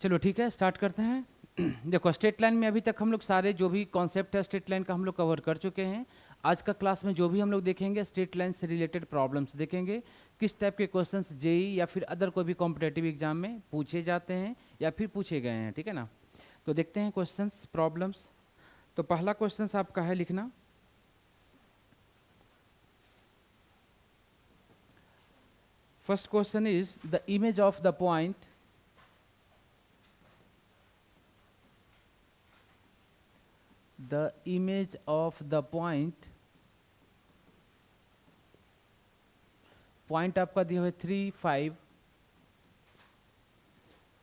चलो ठीक है, स्टार्ट करते हैं। देखो, स्ट्रेट लाइन में अभी तक हम लोग सारे जो भी कॉन्सेप्ट है स्ट्रेट लाइन का हम लोग कवर कर चुके हैं। आज का क्लास में जो भी हम लोग देखेंगे स्ट्रेट लाइन से रिलेटेड प्रॉब्लम्स देखेंगे, किस टाइप के क्वेश्चंस जेई या फिर अदर कोई भी कॉम्पिटेटिव एग्जाम में पूछे जाते हैं या फिर पूछे गए हैं, ठीक है ना। तो देखते हैं क्वेश्चंस प्रॉब्लम्स। तो पहला क्वेश्चन आपका है लिखना, first question is the image of the point the image of the point आपका दिया हुआ है 3 5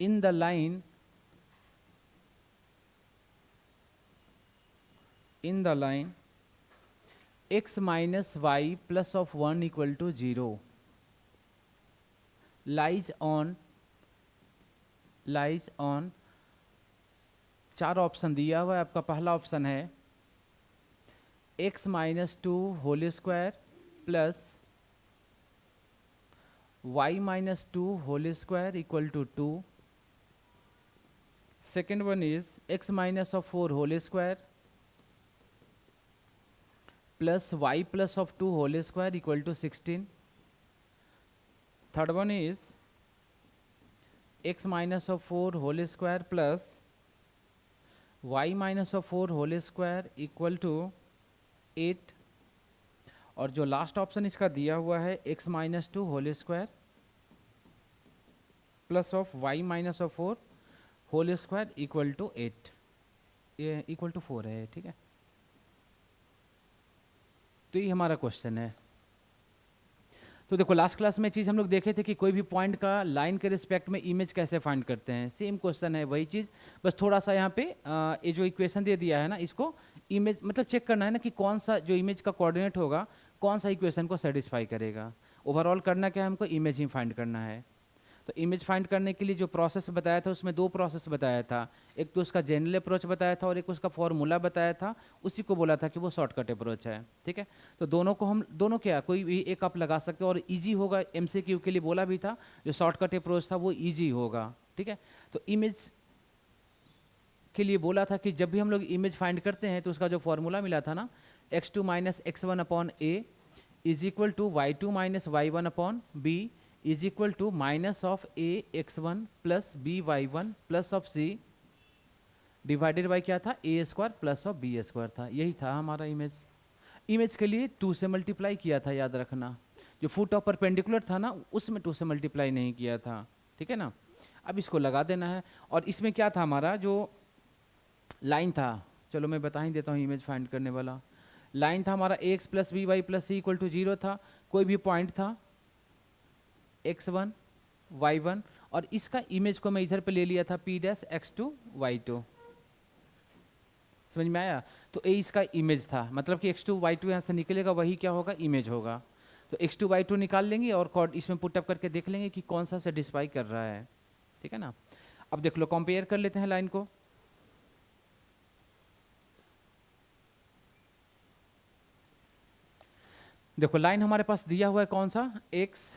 in the line x minus y plus of 1 equal to 0 lies on चार ऑप्शन दिया हुआ है आपका। पहला ऑप्शन है x minus 2 whole square plus y minus 2 whole square equal to 2। Second one is x minus of 4 whole square plus y plus of 2 whole square equal to 16। Third one is x minus of 4 whole square plus y minus of 4 whole square equal to 8। और जो last option इसका दिया हुआ है x minus 2 whole square plus of y minus of 4 whole square equal to 8, ये equal to 4 है, ठीक है। तो ये हमारा क्वेश्चन है। तो देखो, लास्ट क्लास में चीज़ हम लोग देखे थे कि कोई भी पॉइंट का लाइन के रिस्पेक्ट में इमेज कैसे फाइंड करते हैं। सेम क्वेश्चन है, वही चीज़, बस थोड़ा सा यहाँ पे ये जो इक्वेशन दे दिया है ना, इसको इमेज मतलब चेक करना है ना कि कौन सा जो इमेज का कोऑर्डिनेट होगा कौन सा इक्वेशन को सेटिस्फाई करेगा। ओवरऑल करना क्या है, हमको इमेज ही फाइंड करना है। तो इमेज फाइंड करने के लिए जो प्रोसेस बताया था उसमें दो प्रोसेस बताया था, एक तो उसका जनरल अप्रोच बताया था और एक उसका फॉर्मूला बताया था, उसी को बोला था कि वो शॉर्टकट अप्रोच है, ठीक है। तो दोनों को हम दोनों क्या कोई भी एक आप लगा सकते हो और इजी होगा। एमसीक्यू के लिए बोला भी था जो शॉर्टकट अप्रोच था वो इजी होगा, ठीक है। तो इमेज के लिए बोला था कि जब भी हम लोग इमेज फाइंड करते हैं तो उसका जो फॉर्मूला मिला था ना, x2 minus x1 upon A is equal to y2 minus y1 upon B is equal to minus of A x1 plus B y1 plus of c divided by क्या था, A square plus of B square था। यही था हमारा image. Image के लिए 2 से multiply किया था, याद रखना। जो फुट ऑफ परपेंडिकुलर था ना उसमें 2 से मल्टीप्लाई नहीं किया था, ठीक है ना। अब इसको लगा देना है। और इसमें क्या था, हमारा जो लाइन था, चलो मैं बता ही देता हूँ इमेज फाइंड करने वाला लाइन था हमारा ax plus B Y plus C equal to 0 था। कोई भी पॉइंट था x1 y1 और इसका इमेज को मैं इधर पे ले लिया था p डैश x2 y2। समझ में आया। तो ए इसका इमेज था, मतलब कि x2 y2 यहाँ से निकलेगा, वही क्या होगा, इमेज होगा। तो x2 y2 निकाल लेंगे और कॉर्ड इसमें पुटअप करके देख लेंगे कि कौन सा सेटिस्फाई कर रहा है, ठीक है ना। अब देख लो, कंपेयर कर लेते हैं लाइन को। देखो, लाइन हमारे पास दिया हुआ है कौन सा, x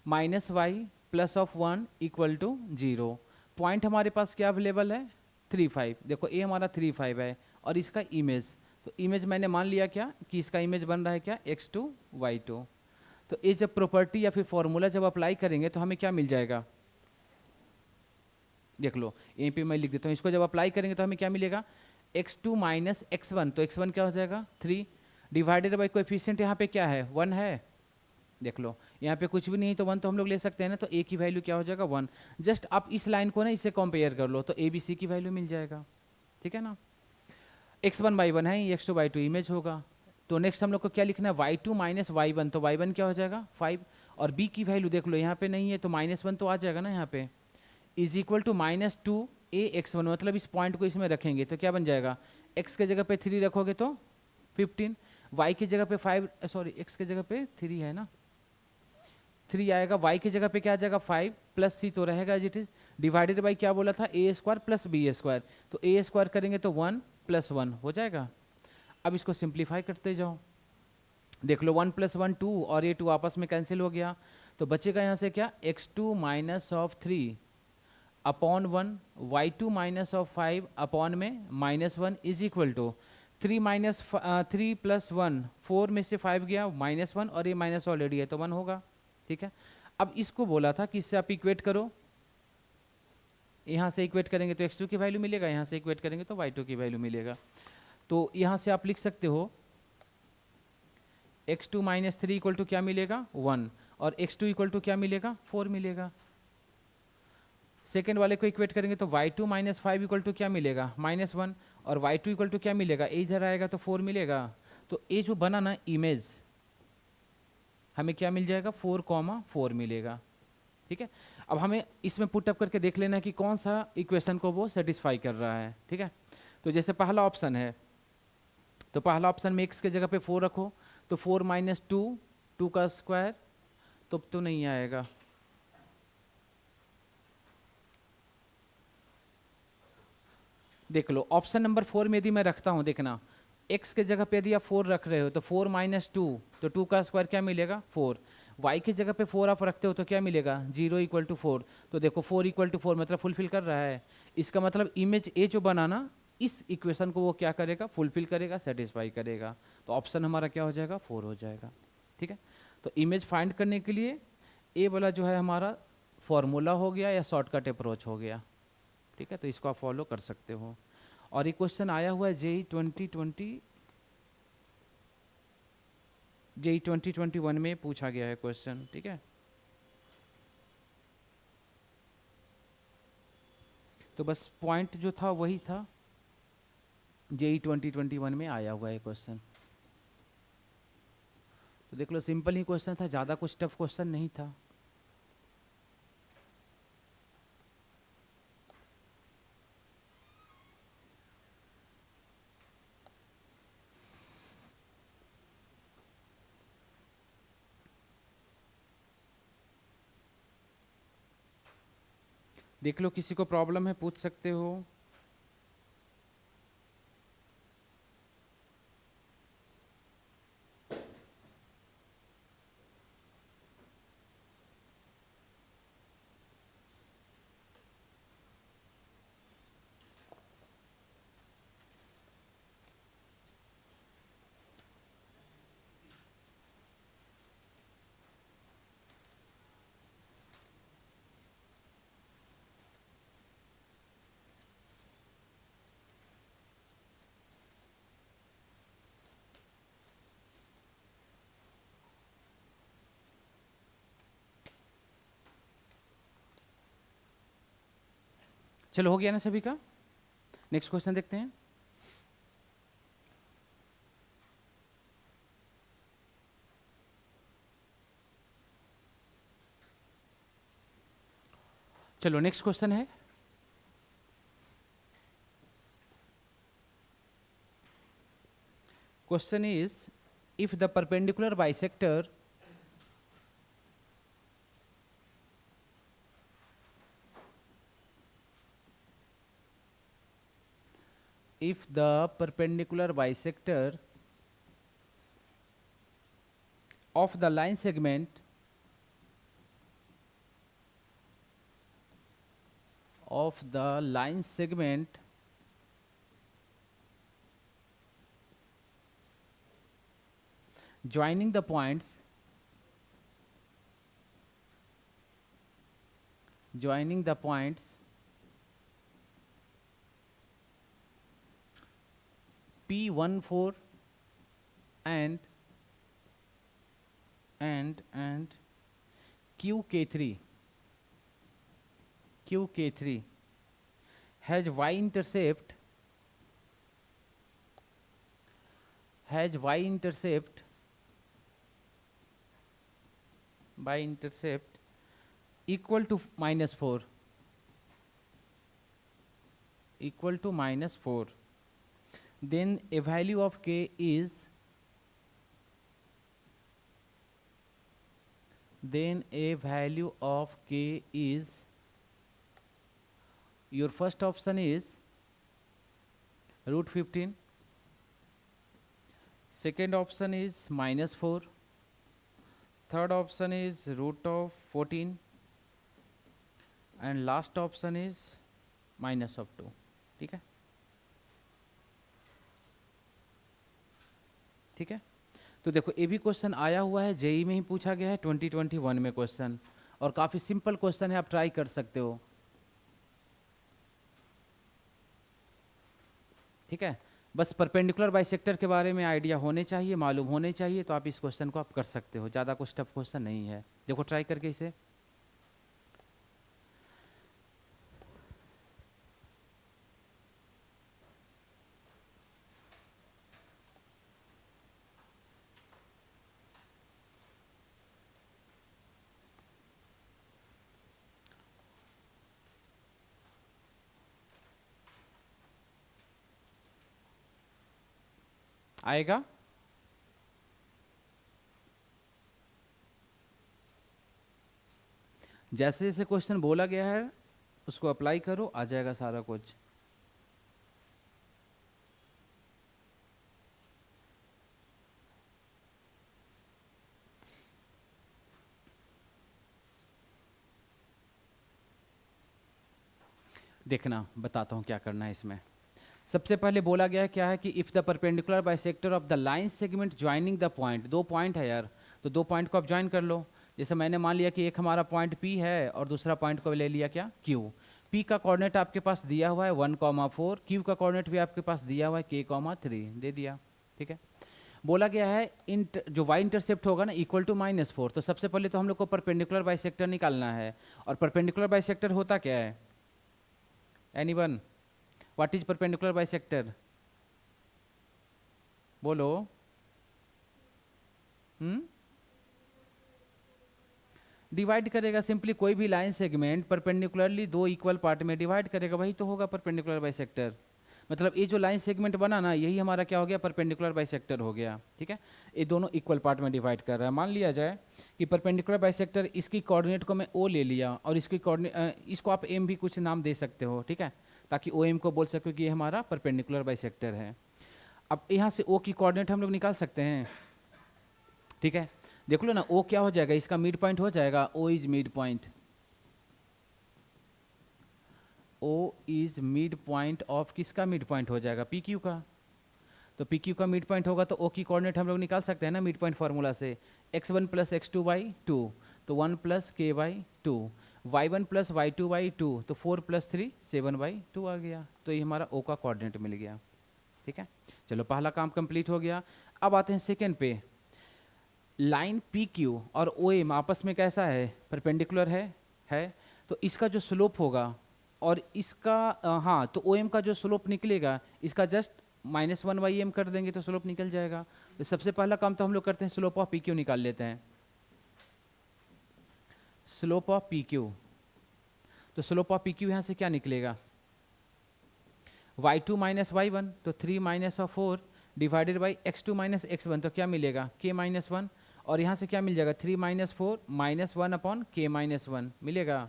minus Y plus of 1 equal to 0। Point हमारे पास क्या अवेलेबल है, 3 5। देखो ए हमारा 3 5 है और इसका इमेज, तो इमेज मैंने मान लिया क्या कि इसका इमेज बन रहा है क्या, x2 y2। तो ये जब प्रॉपर्टी या फिर फॉर्मूला जब अप्लाई करेंगे तो हमें क्या मिल जाएगा, देख लो यहीं पे मैं लिख देता हूँ। इसको जब अप्लाई करेंगे तो हमें क्या मिलेगा, x2 माइनस x1, तो x1 क्या हो जाएगा 3 डिवाइडेड बाई कोएफिशिएंट यहाँ पे क्या है 1 है। देख लो यहाँ पे कुछ भी नहीं तो 1 तो हम लोग ले सकते हैं ना, तो a की वैल्यू क्या हो जाएगा 1। जस्ट आप इस लाइन को ना इससे कंपेयर कर लो तो a b c की वैल्यू मिल जाएगा, ठीक है ना। x1 y1 है, x2 y2 इमेज होगा। तो नेक्स्ट हम लोग को क्या लिखना है, y2 माइनस y1, तो y1 क्या हो जाएगा 5 और b की वैल्यू देख लो यहाँ पे नहीं है तो -1 तो आ जाएगा ना यहाँ पे, is equal to minus 2 a x1। मतलब इस पॉइंट को इसमें रखेंगे तो क्या बन जाएगा, x के जगह पे 3 रखोगे तो 15, y की जगह पे 5, सॉरी x की जगह पे 3 है ना, 3 आएगा, y की जगह पे क्या आ जाएगा 5 प्लस c तो रहेगा as it is, divided by क्या बोला था A square plus B square. तो ए स्क्वायर करेंगे तो 1 प्लस 1 हो जाएगा। अब इसको सिंप्लीफाई करते जाओ, देख लो 1 प्लस 1 2 और ये 2 आपस में कैंसिल हो गया, तो बचेगा यहाँ से क्या x2 minus of 3 upon 1, y2 minus of 5 upon में -1 इज इक्वल टू 3 प्लस 1, 4 में से 5 गया -1 और ये माइनस ऑलरेडी है तो 1 होगा। ठीक है, अब इसको बोला था कि इससे आप इक्वेट करो, यहाँ से इक्वेट करेंगे तो x2 की वैल्यू मिलेगा, यहाँ से इक्वेट करेंगे तो y2 की वैल्यू मिलेगा। तो यहाँ से आप लिख सकते हो x2 माइनस 3 इक्वल टू क्या मिलेगा 1, और x2 इक्वल टू क्या मिलेगा 4 मिलेगा। सेकेंड वाले को इक्वेट करेंगे तो y2 माइनस 5 इक्वल टू क्या मिलेगा -1, और y2 इक्वल टू क्या मिलेगा, ए इधर आएगा तो 4 मिलेगा। तो ये जो बना ना इमेज, हमें क्या मिल जाएगा 4,4 मिलेगा। ठीक है, अब हमें इसमें पुटअप करके देख लेना है कि कौन सा इक्वेशन को वो सेटिस्फाई कर रहा है। ठीक है, तो जैसे पहला ऑप्शन है, तो पहला ऑप्शन में x के जगह पे 4 रखो, तो 4 माइनस 2, 2 का स्क्वायर, तो नहीं आएगा। देख लो ऑप्शन नंबर 4 में यदि मैं रखता हूं, देखना x के जगह पे यदि आप 4 रख रहे हो तो 4 माइनस 2, तो 2 का स्क्वायर क्या मिलेगा 4। y की जगह पे 4 आप रखते हो तो क्या मिलेगा 0 इक्वल टू 4। तो देखो 4 इक्वल टू 4 मतलब फुलफिल कर रहा है। इसका मतलब इमेज ए जो बनाना, इस इक्वेशन को वो क्या करेगा, फुलफिल करेगा, सेटिस्फाई करेगा। तो ऑप्शन हमारा क्या हो जाएगा 4 हो जाएगा। ठीक है, तो इमेज फाइंड करने के लिए ए वाला जो है हमारा फॉर्मूला हो गया या शॉर्टकट अप्रोच हो गया। ठीक है, तो इसको आप फॉलो कर सकते हो। और ये क्वेश्चन आया हुआ है जेई 2021 में पूछा गया है क्वेश्चन। ठीक है, तो बस पॉइंट जो था वही था, जेई 2021 में आया हुआ है क्वेश्चन। तो देख लो सिंपल ही क्वेश्चन था, ज़्यादा कुछ टफ क्वेश्चन नहीं था। देख लो किसी को प्रॉब्लम है पूछ सकते हो। चलो हो गया ना सभी का। नेक्स्ट क्वेश्चन देखते हैं। चलो नेक्स्ट क्वेश्चन है, question is if the perpendicular bisector if the perpendicular bisector of the line segment joining the points P14 and QK3 has y-intercept equal to -4, then a value of k is your first option is √15, second option is -4, third option is √14, and last option is -2। ठीक है, ठीक है। तो देखो ये भी question आया हुआ है, जेई में ही पूछा गया है 2021 में क्वेश्चन, और काफ़ी सिंपल क्वेश्चन है, आप ट्राई कर सकते हो। ठीक है, बस परपेंडिकुलर बाइसेक्टर के बारे में आइडिया होने चाहिए, मालूम होने चाहिए, तो आप इस क्वेश्चन को आप कर सकते हो, ज़्यादा कुछ टफ क्वेश्चन नहीं है। देखो ट्राई करके इसे। आएगा? जैसे जैसे क्वेश्चन बोला गया है उसको अप्लाई करो, आ जाएगा सारा कुछ। देखना, बताता हूँ क्या करना है इसमें। सबसे पहले बोला गया है क्या है कि if the perpendicular bisector of the line segment joining the point, दो पॉइंट है यार, तो दो पॉइंट को आप ज्वाइन कर लो। जैसे मैंने मान लिया कि एक हमारा पॉइंट P है और दूसरा पॉइंट को ले लिया क्या, Q। P का कोऑर्डिनेट आपके पास दिया हुआ है 1,4, Q का कोऑर्डिनेट भी आपके पास दिया हुआ है K,3 दे दिया। ठीक है, बोला गया है जो y इंटरसेप्ट होगा ना इक्वल टू -4, तो सबसे पहले तो हम लोग को परपेंडिकुलर बाइसेक्टर निकालना है। और परपेंडिकुलर बाइसेक्टर होता क्या है? Anyone, what is perpendicular bisector? बोलो। डिवाइड करेगा, सिंपली कोई भी लाइन सेगमेंट परपेंडिकुलरली दो इक्वल पार्ट में डिवाइड करेगा, वही तो होगा परपेंडिकुलर बाइसेक्टर। मतलब ये जो लाइन सेगमेंट बना ना, यही हमारा क्या हो गया, परपेंडिकुलर बाइसेक्टर हो गया। ठीक है, ये दोनों इक्वल पार्ट में डिवाइड कर रहा है। मान लिया जाए कि परपेंडिकुलर बाइसेक्टर, इसकी कोऑर्डिनेट को मैं ओ ले लिया और इसकी कोऑर्डिनेट, इसको आप एम भी कुछ नाम दे सकते हो। ठीक है, ताकि ओ एम को बोल सको कि ये हमारा परपेंडिकुलर बाइसेक्टर है। अब यहाँ से ओ की कोऑर्डिनेट हम लोग निकाल सकते हैं। ठीक है, देख लो ना, ओ क्या हो जाएगा, इसका मिड पॉइंट हो जाएगा, O is mid point. O is mid point of किसका मिड पॉइंट हो जाएगा, पी क्यू का। तो पी क्यू का मिड पॉइंट होगा तो ओ की कोऑर्डिनेट हम लोग निकाल सकते हैं ना मिड पॉइंट फार्मूला से, x1 प्लस x2/2, तो 1 plus k/2, y1 plus y2/2, तो 4 प्लस 3 7/2 आ गया। तो ये हमारा ओ का कोऑर्डिनेट मिल गया। ठीक है, चलो पहला काम कंप्लीट हो गया। अब आते हैं सेकेंड पे। लाइन पी क्यू और ओ एम आपस में कैसा है, परपेंडिकुलर है। तो इसका जो स्लोप होगा और इसका हाँ, तो ओ एम का जो स्लोप निकलेगा, इसका जस्ट -1/m कर देंगे तो स्लोप निकल जाएगा। तो सबसे पहला काम तो हम लोग करते हैं, स्लोप ऑफ पी क्यू निकाल लेते हैं। स्लोप ऑफ पी क्यू, तो स्लोप ऑफ पी क्यू यहाँ से क्या निकलेगा, y2 माइनस y1, तो 3 - 4 divided by x2 minus x1, तो क्या मिलेगा, k-1, और यहाँ से क्या मिल जाएगा, 3 - 4 -1 अपॉन k-1 मिलेगा।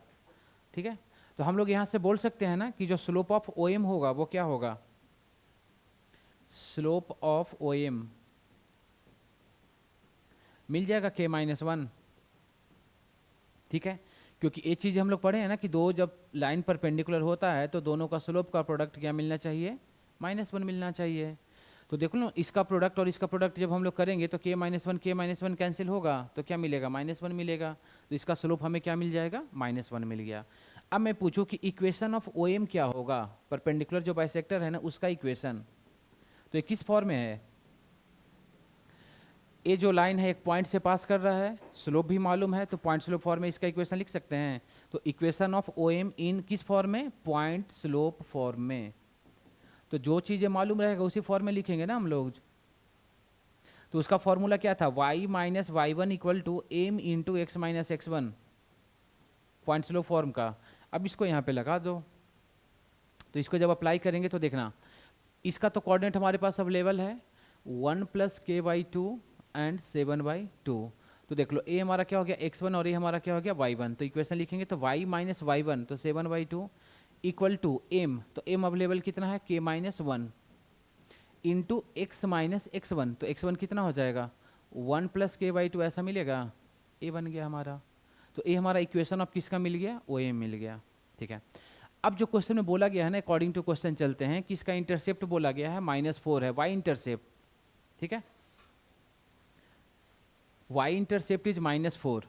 ठीक है, तो हम लोग यहाँ से बोल सकते हैं ना कि जो स्लोप ऑफ ओ एम होगा वो क्या होगा, स्लोप ऑफ ओ एम मिल जाएगा k-1। ठीक है, क्योंकि एक चीज़ हम लोग पढ़े हैं ना कि दो जब लाइन परपेंडिकुलर होता है तो दोनों का स्लोप का प्रोडक्ट क्या मिलना चाहिए, -1 मिलना चाहिए। तो देखो ना, इसका प्रोडक्ट और इसका प्रोडक्ट जब हम लोग करेंगे तो k-1 कैंसिल होगा, तो क्या मिलेगा, -1 मिलेगा। तो इसका स्लोप हमें क्या मिल जाएगा, -1 मिल गया। अब मैं पूछूं कि इक्वेशन ऑफ ओ एम क्या होगा, परपेंडिकुलर जो बाइसेक्टर है ना उसका इक्वेशन, तो ये किस फॉर्म में है, ये जो लाइन है एक पॉइंट से पास कर रहा है, स्लोप भी मालूम है, तो पॉइंट स्लोप फॉर्म में इसका इक्वेशन लिख सकते हैं। तो इक्वेशन ऑफ ओ एम इन किस फॉर्म में, पॉइंट स्लोप फॉर्म में। तो जो चीज़ें मालूम रहेगा उसी फॉर्म में लिखेंगे ना हम लोग। तो उसका फॉर्मूला क्या था, y minus y1 equal to M into X minus x1, point slope form का। अब इसको यहाँ पे लगा दो, तो इसको जब अप्लाई करेंगे तो देखना, इसका तो कोऑर्डिनेट हमारे पास अवेलेबल है 1 प्लस k/2 एंड 7/2। तो देख लो, ए हमारा क्या हो गया x1 और ए हमारा क्या हो गया y1। तो इक्वेशन लिखेंगे तो y माइनस y1 तो 7/2 इक्वल टू एम, तो एम अवेलेबल कितना है k-1 into X minus x1, तो x1 कितना हो जाएगा 1 प्लस k/2 ऐसा मिलेगा, ए बन गया हमारा। तो ए हमारा इक्वेशन ऑफ किसका मिल गया, ओ एम मिल गया। ठीक है। अब जो क्वेश्चन में बोला गया है ना, अकॉर्डिंग टू क्वेश्चन चलते हैं कि इसका इंटरसेप्ट बोला गया है -4 है, वाई इंटरसेप्ट, ठीक है, वाई इंटरसेप्ट इज -4।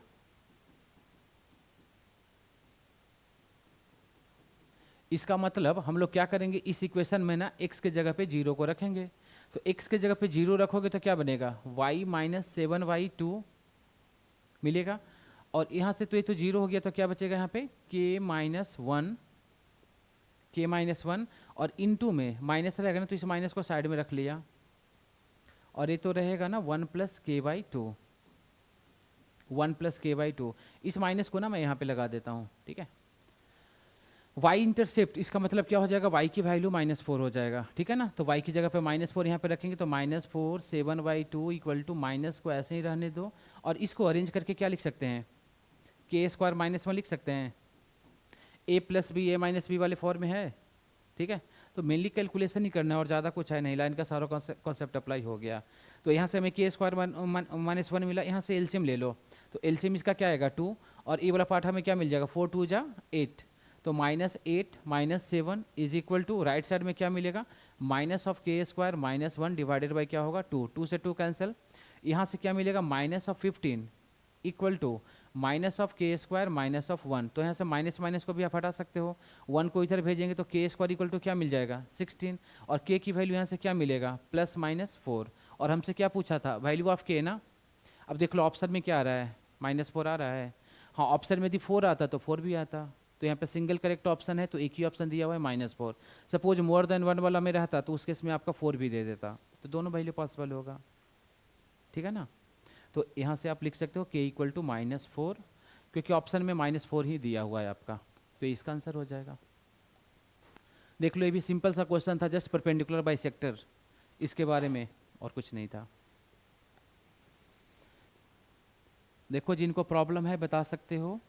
इसका मतलब हम लोग क्या करेंगे, इस इक्वेशन में ना x के जगह पे 0 को रखेंगे। तो x के जगह पे 0 रखोगे तो क्या बनेगा, y -7y2 मिलेगा। और यहाँ से तो ये तो 0 हो गया, तो क्या बचेगा यहाँ पे k-1 और इनटू में माइनस रहेगा ना, तो इस माइनस को साइड में रख लिया। और ये तो रहेगा ना 1 + k/2, 1 + k/2। इस माइनस को ना मैं यहाँ पे लगा देता हूँ, ठीक है। y इंटरसेप्ट, इसका मतलब क्या हो जाएगा, y की वैल्यू -4 हो जाएगा, ठीक है ना। तो y की जगह पे -4 यहाँ पे रखेंगे, तो -4 7y2 इक्वल टू माइनस को ऐसे ही रहने दो। और इसको अरेंज करके क्या लिख सकते हैं, k² -1 लिख सकते हैं। a + b a - b वाले फॉर्म में है, ठीक है। तो मेनली कैलकुलेशन ही करना है और ज़्यादा कुछ है नहीं, लाइन का सारा कॉन्सेप्ट अप्लाई हो गया। तो यहाँ से हमें k² -1 मिला, यहाँ से एलसीएम ले लो। तो एलसीएम इसका क्या आएगा 2, और ये वाला पार्ट हमें क्या मिल जाएगा 4 2 जा 8। तो -8 - 7 is equal to right side में क्या मिलेगा, -k² -1 डिवाइडेड बाई क्या होगा 2, 2 से 2 कैंसिल। यहाँ से क्या मिलेगा -15 इक्वल टू -k² -1। तो यहाँ से माइनस माइनस को भी आप हटा सकते हो, 1 को इधर भेजेंगे तो k² इक्वल टू क्या मिल जाएगा 16। और k की वैल्यू यहाँ से क्या मिलेगा +-4। और हमसे क्या पूछा था, वैल्यू ऑफ k ना। अब देख लो ऑप्शन में क्या आ रहा है, -4 आ रहा है। हाँ, ऑप्शन में यदि 4 आता तो 4 भी आता। तो यहाँ पे सिंगल करेक्ट ऑप्शन है, तो एक ही ऑप्शन दिया हुआ है -4। सपोज मोर देन 1 वाला में रहता तो उस केस में आपका 4 भी दे देता, तो दोनों वैल्यू पॉसिबल होगा, ठीक है ना। तो यहाँ से आप लिख सकते हो k इक्वल टू -4, क्योंकि ऑप्शन में -4 ही दिया हुआ है आपका, तो इसका आंसर हो जाएगा। देख लो, ये भी सिंपल सा क्वेश्चन था, जस्ट परपेंडिकुलर बाइसेक्टर, इसके बारे में और कुछ नहीं था। देखो, जिनको प्रॉब्लम है बता सकते हो।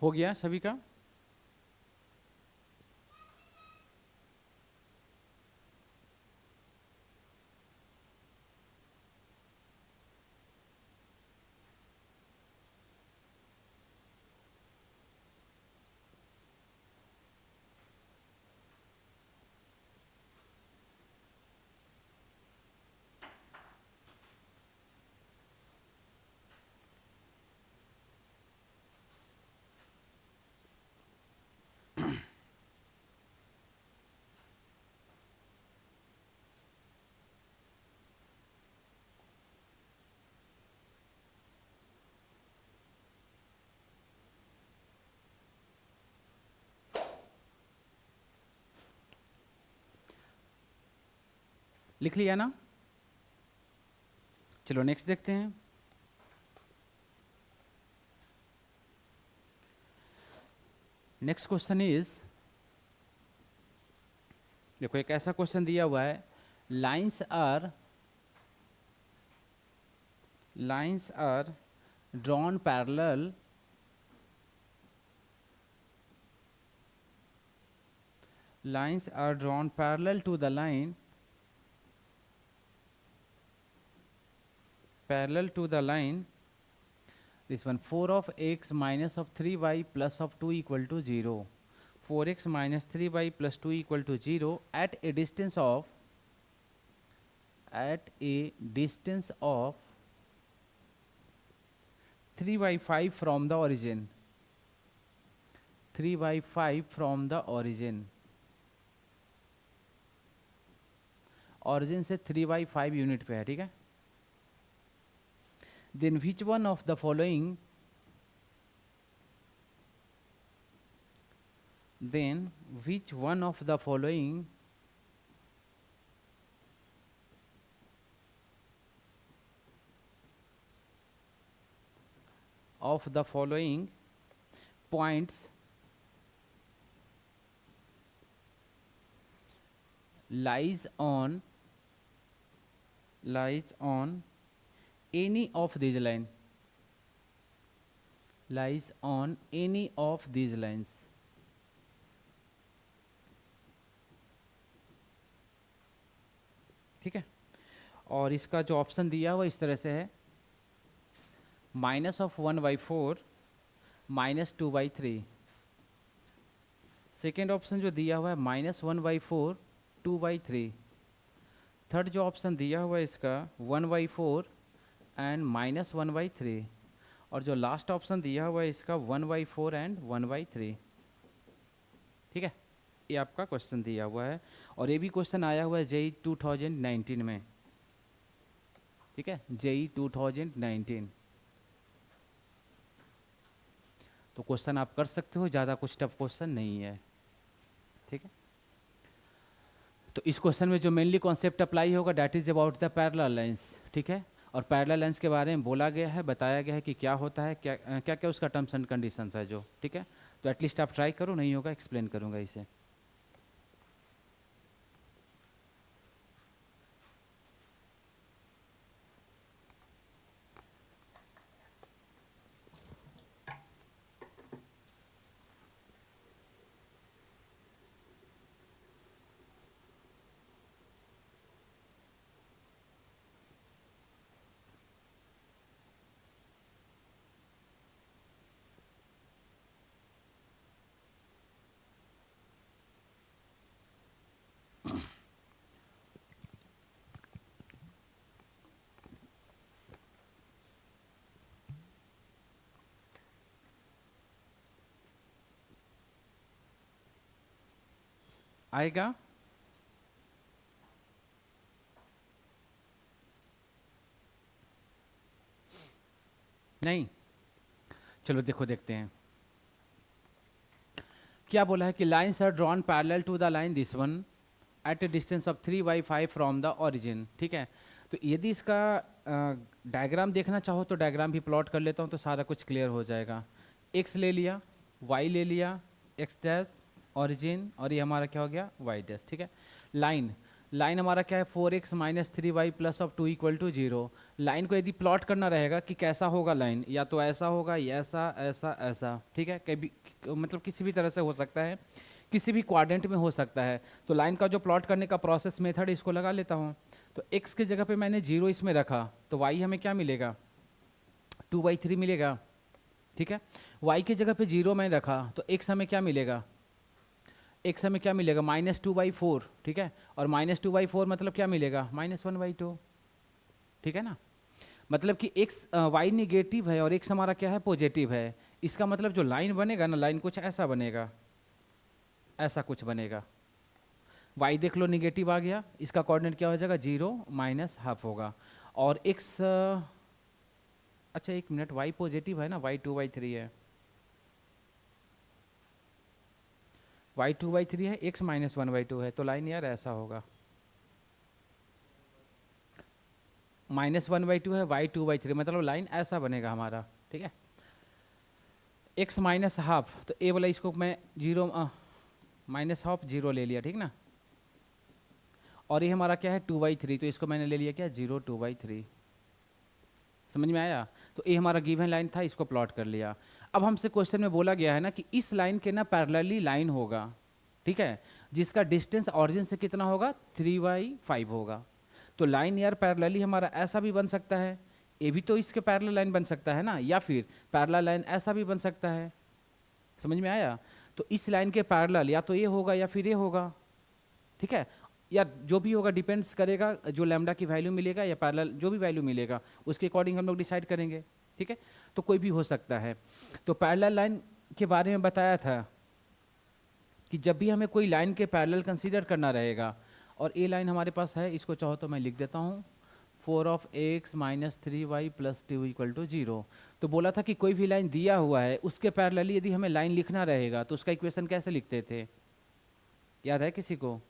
हो गया सभी का। लिख लिया ना। चलो नेक्स्ट देखते हैं। नेक्स्ट क्वेश्चन इज, देखो एक ऐसा क्वेश्चन दिया हुआ है, lines are drawn parallel lines are drawn parallel to the line this one 4 of x minus of 3y plus of 2 equal to 0, 4x minus 3y plus 2 equal to 0 at a distance of 3/5 from the origin. 3/5 from the origin, origin से 3/5 unit पे है, ठीक है। Then which one of the following, then which one of the following points lies on any of these lines, lies on any of these lines। ठीक है, और इसका जो ऑप्शन दिया हुआ इस तरह से है, -1/4 -2/3। सेकेंड ऑप्शन जो दिया हुआ है -1/4 2/3। थर्ड जो ऑप्शन दिया हुआ है इसका 1/4 एंड -1/3। और जो लास्ट ऑप्शन दिया हुआ है इसका 1/4 एंड 1/3। ठीक है, ये आपका क्वेश्चन दिया हुआ है, और ये भी क्वेश्चन आया हुआ है जेई 2019 में। ठीक है, जेई 2019। तो क्वेश्चन आप कर सकते हो, ज़्यादा कुछ टफ क्वेश्चन नहीं है। ठीक है, तो इस क्वेश्चन में जो मेनली कॉन्सेप्ट अप्लाई होगा that is about the parallel lines. ठीक है, और पैरेलल लाइंस के बारे में बोला गया है, बताया गया है कि क्या होता है, क्या क्या क्या उसका टर्म्स एंड कंडीशंस है जो। ठीक है, तो एटलीस्ट आप ट्राई करो, नहीं होगा एक्सप्लेन करूँगा इसे। आएगा? नहीं? चलो देखो, देखते हैं क्या बोला है कि lines are drawn parallel to the line this one at a distance of 3/5 from the origin. ठीक है, तो यदि इसका डायग्राम देखना चाहो तो डायग्राम भी प्लॉट कर लेता हूँ तो सारा कुछ क्लियर हो जाएगा। एक्स ले लिया, वाई ले लिया, एक्स डैश ओरिजिन, और ये हमारा क्या हो गया वाई डैश। ठीक है, लाइन हमारा क्या है 4x - 3y + 2 = 0। लाइन को यदि प्लॉट करना रहेगा कि कैसा होगा लाइन, या तो ऐसा होगा, या ऐसा ऐसा ऐसा। ठीक है, कभी मतलब किसी भी तरह से हो सकता है, किसी भी क्वाड्रेंट में हो सकता है। तो लाइन का जो प्लॉट करने का प्रोसेस मेथड इसको लगा लेता हूँ। तो x की जगह पे मैंने 0 इसमें रखा, तो y हमें क्या मिलेगा 2/3 मिलेगा। ठीक है, y की जगह पे 0 मैंने रखा तो x हमें क्या मिलेगा, x हमें क्या मिलेगा -2/4। ठीक है, और -2/4 मतलब क्या मिलेगा -1/2। ठीक है ना, मतलब कि x y निगेटिव है और x हमारा क्या है पॉजिटिव है। इसका मतलब जो लाइन बनेगा ना, लाइन कुछ ऐसा बनेगा, ऐसा कुछ बनेगा। y देख लो निगेटिव आ गया, इसका कोऑर्डिनेट क्या हो जाएगा 0 - ½ होगा। और x अच्छा एक मिनट, y पॉजिटिव है ना, y 2/3 है, y 2/3 है, x -1/2 है, तो लाइन यार ऐसा होगा, -1/2 है, y 2/3, मतलब लाइन ऐसा बनेगा हमारा। ठीक है, x -½ तो ए वाला इसको मैं 0 -½ 0 ले लिया। ठीक ना, और ये हमारा क्या है 2/3, तो इसको मैंने ले लिया क्या 0 2/3। समझ में आया? तो ये हमारा गिवन लाइन था, इसको प्लॉट कर लिया। अब हमसे क्वेश्चन में बोला गया है ना कि इस लाइन के ना पैरेलली लाइन होगा। ठीक है, जिसका डिस्टेंस ऑरिजिन से कितना होगा 3/5 होगा। तो लाइन यार पैरेलली हमारा ऐसा भी बन सकता है, ये भी तो इसके पैरेलल लाइन बन सकता है ना, या फिर पैरेलल लाइन ऐसा भी बन सकता है। समझ में आया? तो इस लाइन के पैरेलल या तो ये होगा या फिर ये होगा। ठीक है, या जो भी होगा डिपेंड्स करेगा, जो लैम्डा की वैल्यू मिलेगा या पैरेलल जो भी वैल्यू मिलेगा उसके अकॉर्डिंग हम लोग डिसाइड करेंगे। ठीक है, तो कोई भी हो सकता है। तो पैरेलल लाइन के बारे में बताया था कि जब भी हमें कोई लाइन के पैरेलल कंसीडर करना रहेगा, और ए लाइन हमारे पास है, इसको चाहो तो मैं लिख देता हूँ 4 of X minus 3y plus 2 equal to 0। तो बोला था कि कोई भी लाइन दिया हुआ है उसके पैरेलली यदि हमें लाइन लिखना रहेगा तो उसका इक्वेशन कैसे लिखते थे, याद है किसी को?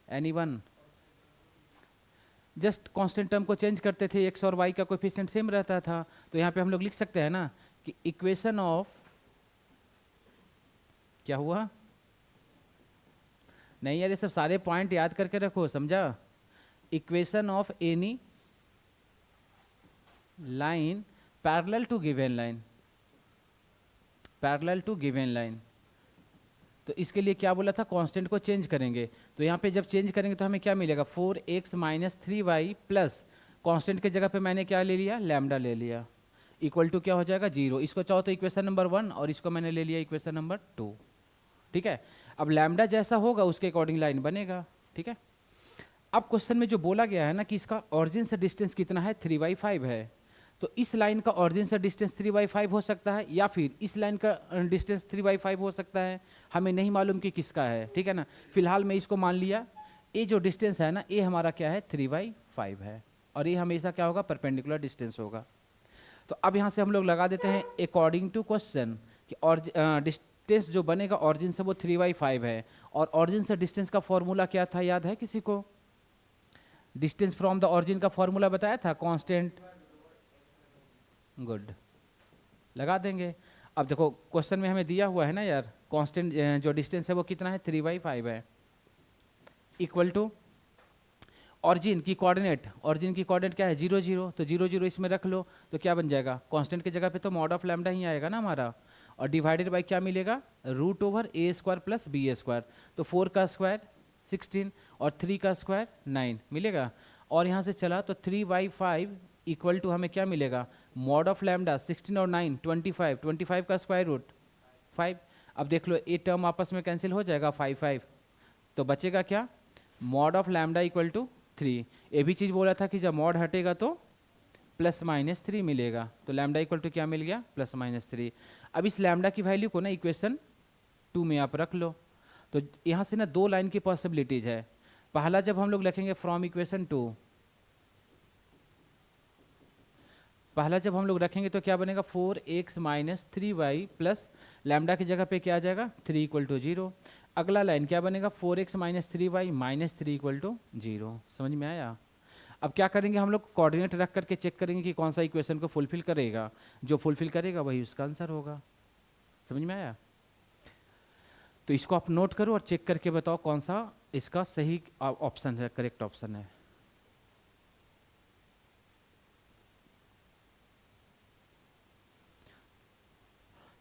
एनीवन? जस्ट कांस्टेंट टर्म को चेंज करते थे, एक्स और वाई का कोएफिशिएंट सेम रहता था। तो यहाँ पे हम लोग लिख सकते हैं ना कि इक्वेशन ऑफ, क्या हुआ? नहीं यार, ये सब सारे पॉइंट याद करके रखो, समझा? Equation of any line parallel to given line, parallel to given line. तो इसके लिए क्या बोला था, कांस्टेंट को चेंज करेंगे। तो यहाँ पे जब चेंज करेंगे तो हमें क्या मिलेगा, 4x minus 3y plus constant के जगह पे मैंने क्या ले लिया, लैम्डा ले लिया, इक्वल टू क्या हो जाएगा, 0। इसको चाहो तो इक्वेशन नंबर 1 और इसको मैंने ले लिया इक्वेशन नंबर 2। ठीक है, अब लैम्डा जैसा होगा उसके अकॉर्डिंग लाइन बनेगा। ठीक है, अब क्वेश्चन में जो बोला गया है ना कि इसका ऑरिजिन से डिस्टेंस कितना है, 3/5 है। तो इस लाइन का ऑरिजिन से डिस्टेंस 3/5 हो सकता है, या फिर इस लाइन का डिस्टेंस 3/5 हो सकता है, हमें नहीं मालूम कि किसका है। ठीक है ना, फिलहाल मैं इसको मान लिया, ये जो डिस्टेंस है ना, ये हमारा क्या है, 3/5 है, और ये हमेशा क्या होगा, परपेंडिकुलर डिस्टेंस होगा। तो अब यहाँ से हम लोग लगा देते हैं अकॉर्डिंग टू क्वेश्चन कि डिस्टेंस जो बनेगा ऑरिजिन से वो 3/5 है। और ऑरिजिन से डिस्टेंस का फॉर्मूला क्या था, याद है किसी को? डिस्टेंस फ्रॉम द ऑरिजिन का फॉर्मूला बताया था, कांस्टेंट। गुड, लगा देंगे। अब देखो क्वेश्चन में हमें दिया हुआ है ना यार, कांस्टेंट जो डिस्टेंस है वो कितना है, 3/5 है, इक्वल टू ऑरिजिन की कोऑर्डिनेट, ऑरिजिन की कोऑर्डिनेट क्या है, 0 0। तो 0 0 इसमें रख लो तो क्या बन जाएगा, कांस्टेंट की जगह पे तो मॉड ऑफ लैम्डा ही आएगा ना हमारा, और डिवाइडेड बाई क्या मिलेगा, √a² प्लस b²। तो 4 का स्क्वायर 16 और 3 का स्क्वायर 9 मिलेगा। और यहाँ से चला तो 3/5 इक्वल टू हमें क्या मिलेगा, मॉड ऑफ लैम्डा 16 और 9 25, 25 का स्क्वायर रूट 5। अब देख लो ये टर्म आपस में कैंसिल हो जाएगा, 5 5, तो बचेगा क्या, mod of lambda equal to 3। ये भी चीज़ बोला था कि जब मॉड हटेगा तो +-3 मिलेगा। तो लैम्डा इक्वल टू क्या मिल गया, +-3। अब इस लैम्डा की वैल्यू को ना इक्वेशन 2 में आप रख लो। तो यहाँ से ना 2 लाइन की पॉसिबिलिटीज है। पहला जब हम लोग लिखेंगे फ्रॉम इक्वेशन 2, पहला जब हम लोग रखेंगे तो क्या बनेगा, 4x minus 3y plus lambda की जगह पे क्या आ जाएगा, 3 इक्वल टू 0। अगला लाइन क्या बनेगा, 4x minus 3y minus 3 equal to 0। समझ में आया? अब क्या करेंगे हम लोग, कोऑर्डिनेट रख करके चेक करेंगे कि कौन सा इक्वेशन को फुलफिल करेगा, जो फुलफिल करेगा वही उसका आंसर होगा। समझ में आया? तो इसको आप नोट करो और चेक करके बताओ कौन सा इसका सही ऑप्शन है, करेक्ट ऑप्शन है।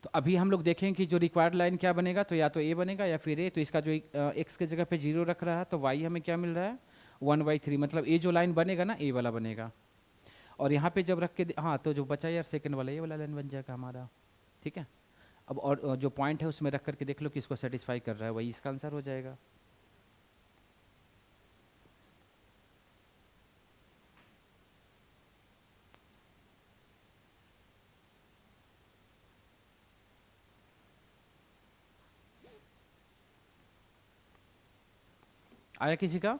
तो अभी हम लोग देखें कि जो रिक्वायर्ड लाइन क्या बनेगा, तो या तो ए बनेगा या फिर ए। तो इसका जो एक्स के जगह पे 0 रख रहा है तो वाई हमें क्या मिल रहा है, 1/3। मतलब ये जो लाइन बनेगा ना, ए वाला बनेगा। और यहाँ पे जब रख के हाँ, तो जो बचा यार सेकंड वाला, ये वाला लाइन बन जाएगा हमारा। ठीक है, अब और जो पॉइंट है उसमें रख करके देख लो किसको सेटिस्फाई कर रहा है, वही इसका आंसर हो जाएगा। आया किसी का?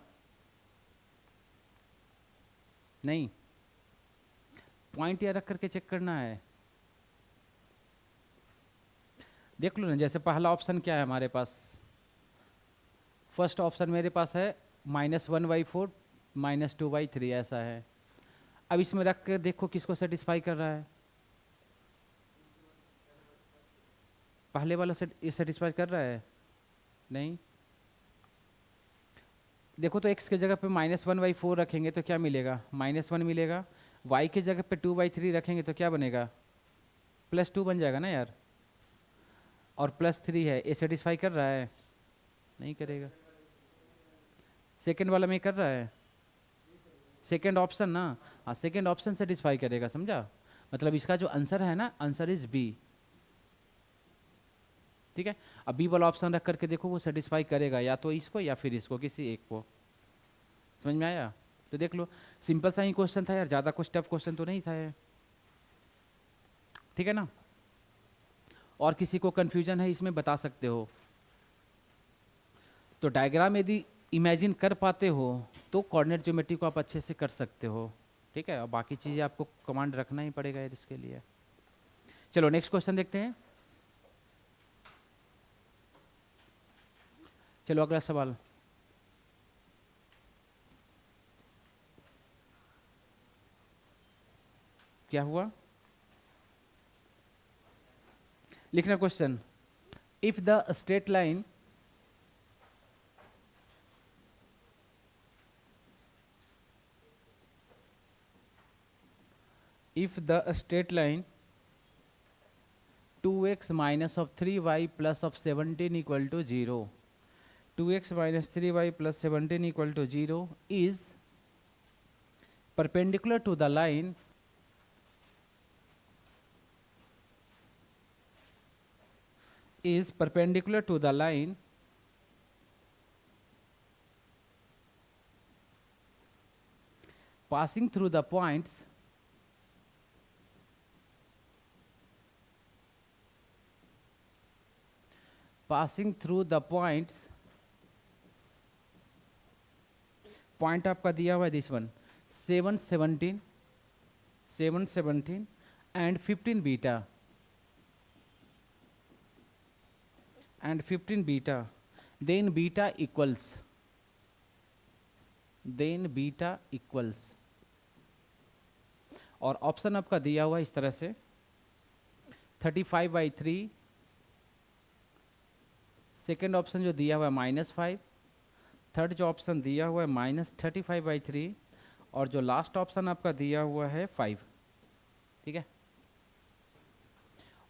नहीं, पॉइंट या रख करके चेक करना है। देख लो ना, जैसे पहला ऑप्शन क्या है हमारे पास, फर्स्ट ऑप्शन मेरे पास है -1/4 -2/3 ऐसा है। अब इसमें रख कर देखो किसको सेटिस्फाई कर रहा है, पहले वाला सेटिस्फाई कर रहा है? नहीं, देखो तो x के जगह पे -1/4 रखेंगे तो क्या मिलेगा, -1 मिलेगा। y के जगह पे 2/3 रखेंगे तो क्या बनेगा, +2 बन जाएगा ना यार। और +3 है, ये सेटिस्फाई कर रहा है? नहीं करेगा। सेकंड वाला में कर रहा है, सेकंड ऑप्शन ना, हाँ सेकंड ऑप्शन सेटिस्फाई करेगा, समझा? मतलब इसका जो आंसर है ना, आंसर इज बी। ठीक है, अब बी वाला ऑप्शन रख करके देखो वो सेटिस्फाई करेगा या तो इसको या फिर इसको, किसी एक को। समझ में आया? तो देख लो, सिंपल सा ही क्वेश्चन था यार, ज़्यादा कुछ टफ क्वेश्चन तो नहीं था ये। ठीक है ना? और किसी को कन्फ्यूजन है इसमें बता सकते हो। तो डायग्राम यदि इमेजिन कर पाते हो तो कोऑर्डिनेट ज्योमेट्री को आप अच्छे से कर सकते हो, ठीक है। और बाकी चीज़ें आपको कमांड रखना ही पड़ेगा यार इसके लिए। चलो नेक्स्ट क्वेश्चन देखते हैं। चलो अगला सवाल। क्या हुआ? लिखना question. If the straight line if the straight line 2x minus of 3y plus of 17 equal to 0, 2x minus 3y plus 17 equal to 0 is perpendicular to the line passing through the points point आपका दिया हुआ है this one 7 17 and 15 beta then beta equals और option आपका दिया हुआ है इस तरह से 35/3, सेकेंड ऑप्शन जो दिया हुआ है -5, थर्ड जो ऑप्शन दिया हुआ है -35/3 और जो लास्ट ऑप्शन आपका दिया हुआ है 5, ठीक है।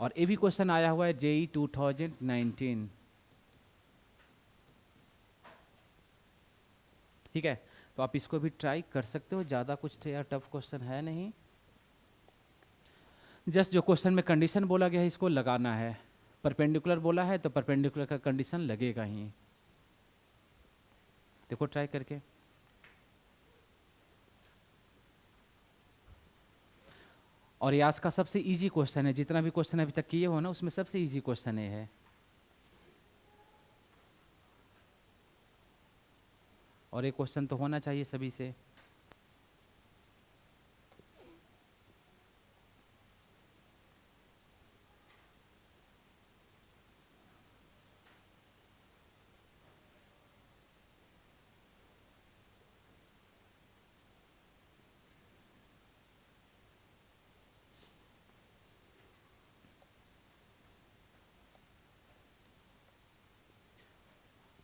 और ये भी क्वेश्चन आया हुआ है JEE 2019, ठीक है। तो आप इसको भी ट्राई कर सकते हो, ज़्यादा कुछ यार टफ क्वेश्चन है नहीं, जस्ट जो क्वेश्चन में कंडीशन बोला गया है इसको लगाना है। परपेंडिकुलर बोला है तो परपेंडिकुलर का कंडीशन लगेगा ही। देखो ट्राई करके। और ये आज का सबसे इजी क्वेश्चन है, जितना भी क्वेश्चन अभी तक किए हो ना उसमें सबसे इजी क्वेश्चन ये है। और ये क्वेश्चन तो होना चाहिए सभी से।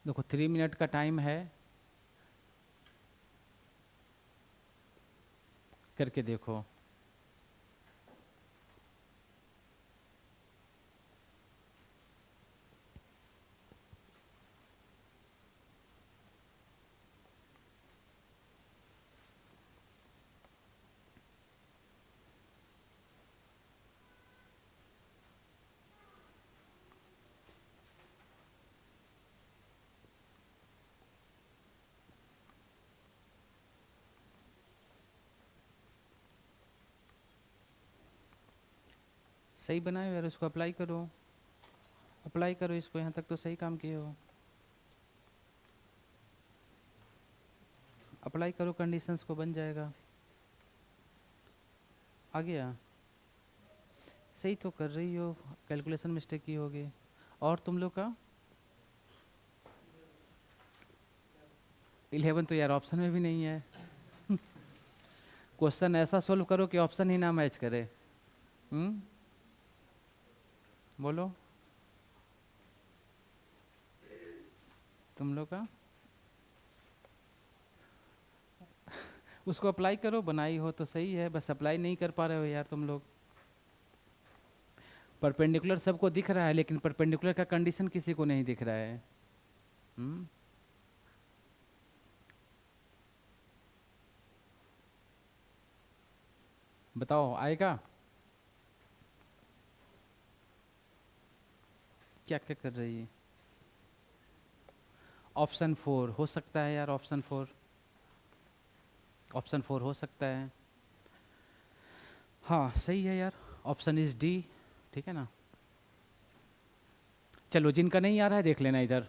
देखो 3 मिनट का टाइम है, करके देखो। सही बनाए यार, उसको अप्लाई करो इसको, यहाँ तक तो सही काम किए हो। अप्लाई करो कंडीशंस को, बन जाएगा। आ गया? सही तो कर रही हो, कैलकुलेशन मिस्टेक की होगी। और तुम लोग का 11 तो यार ऑप्शन में भी नहीं है। क्वेश्चन ऐसा सोल्व करो कि ऑप्शन ही ना मैच करे। बोलो तुम लोग का। उसको अप्लाई करो, बनाई हो तो सही है, बस अप्लाई नहीं कर पा रहे हो यार तुम लोग। परपेंडिकुलर सबको दिख रहा है लेकिन परपेंडिकुलर का कंडीशन किसी को नहीं दिख रहा है। बताओ आएगा? क्या क्या कर रही है? ऑप्शन 4 हो सकता है यार, ऑप्शन 4 हो सकता है। हाँ सही है यार, ऑप्शन इज डी, ठीक है ना। चलो जिनका नहीं आ रहा है देख लेना इधर।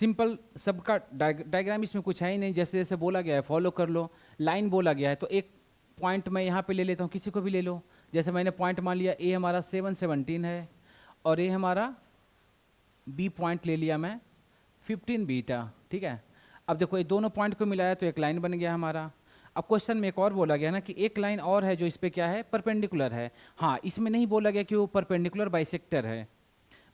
सिंपल सबका डायग्राम इसमें कुछ है ही नहीं, जैसे जैसे बोला गया है फॉलो कर लो। लाइन बोला गया है तो एक पॉइंट मैं यहाँ पे ले लेता हूँ, किसी को भी ले लो। जैसे मैंने पॉइंट मान लिया ए हमारा 717 है और ए हमारा बी पॉइंट ले लिया मैं 15 बीटा, ठीक है। अब देखो ये दोनों पॉइंट को मिलाया तो एक लाइन बन गया हमारा। अब क्वेश्चन में एक और बोला गया ना कि एक लाइन और है जो इस पे क्या है, परपेंडिकुलर है। हाँ, इसमें नहीं बोला गया कि वो परपेंडिकुलर बाइसेक्टर है।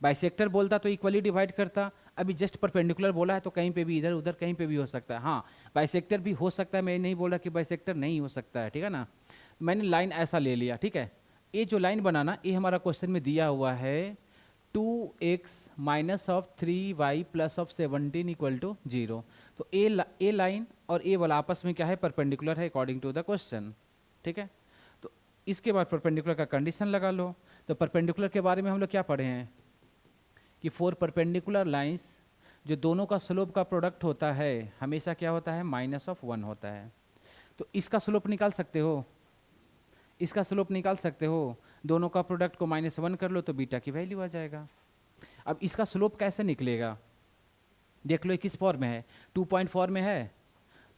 बाइसेक्टर बोलता तो इक्वली डिवाइड करता, अभी जस्ट परपेंडिकुलर बोला है तो कहीं पे भी इधर उधर कहीं पे भी हो सकता है। हाँ, बाइसेक्टर भी हो सकता है, मैं नहीं बोला कि बाइसेक्टर नहीं हो सकता है, ठीक है ना। मैंने लाइन ऐसा ले लिया, ठीक है। ये जो लाइन बनाना ये हमारा क्वेश्चन में दिया हुआ है 2x minus of 3y plus of 17 equal to 0। तो ए लाइन और ए वाला आपस में क्या है, परपेंडिकुलर है अकॉर्डिंग टू द क्वेश्चन, ठीक है। तो इसके बाद परपेंडिकुलर का कंडीशन लगा लो। तो परपेंडिकुलर के बारे में हम लोग क्या पढ़े हैं कि 4 परपेंडिकुलर लाइंस जो दोनों का स्लोप का प्रोडक्ट होता है हमेशा क्या होता है, -1 होता है। तो इसका स्लोप निकाल सकते हो, इसका स्लोप निकाल सकते हो। दोनों का प्रोडक्ट को -1 कर लो तो बीटा की वैल्यू आ जाएगा। अब इसका स्लोप कैसे निकलेगा देख लो, ये किस फॉर्म में है, 2.4 में है।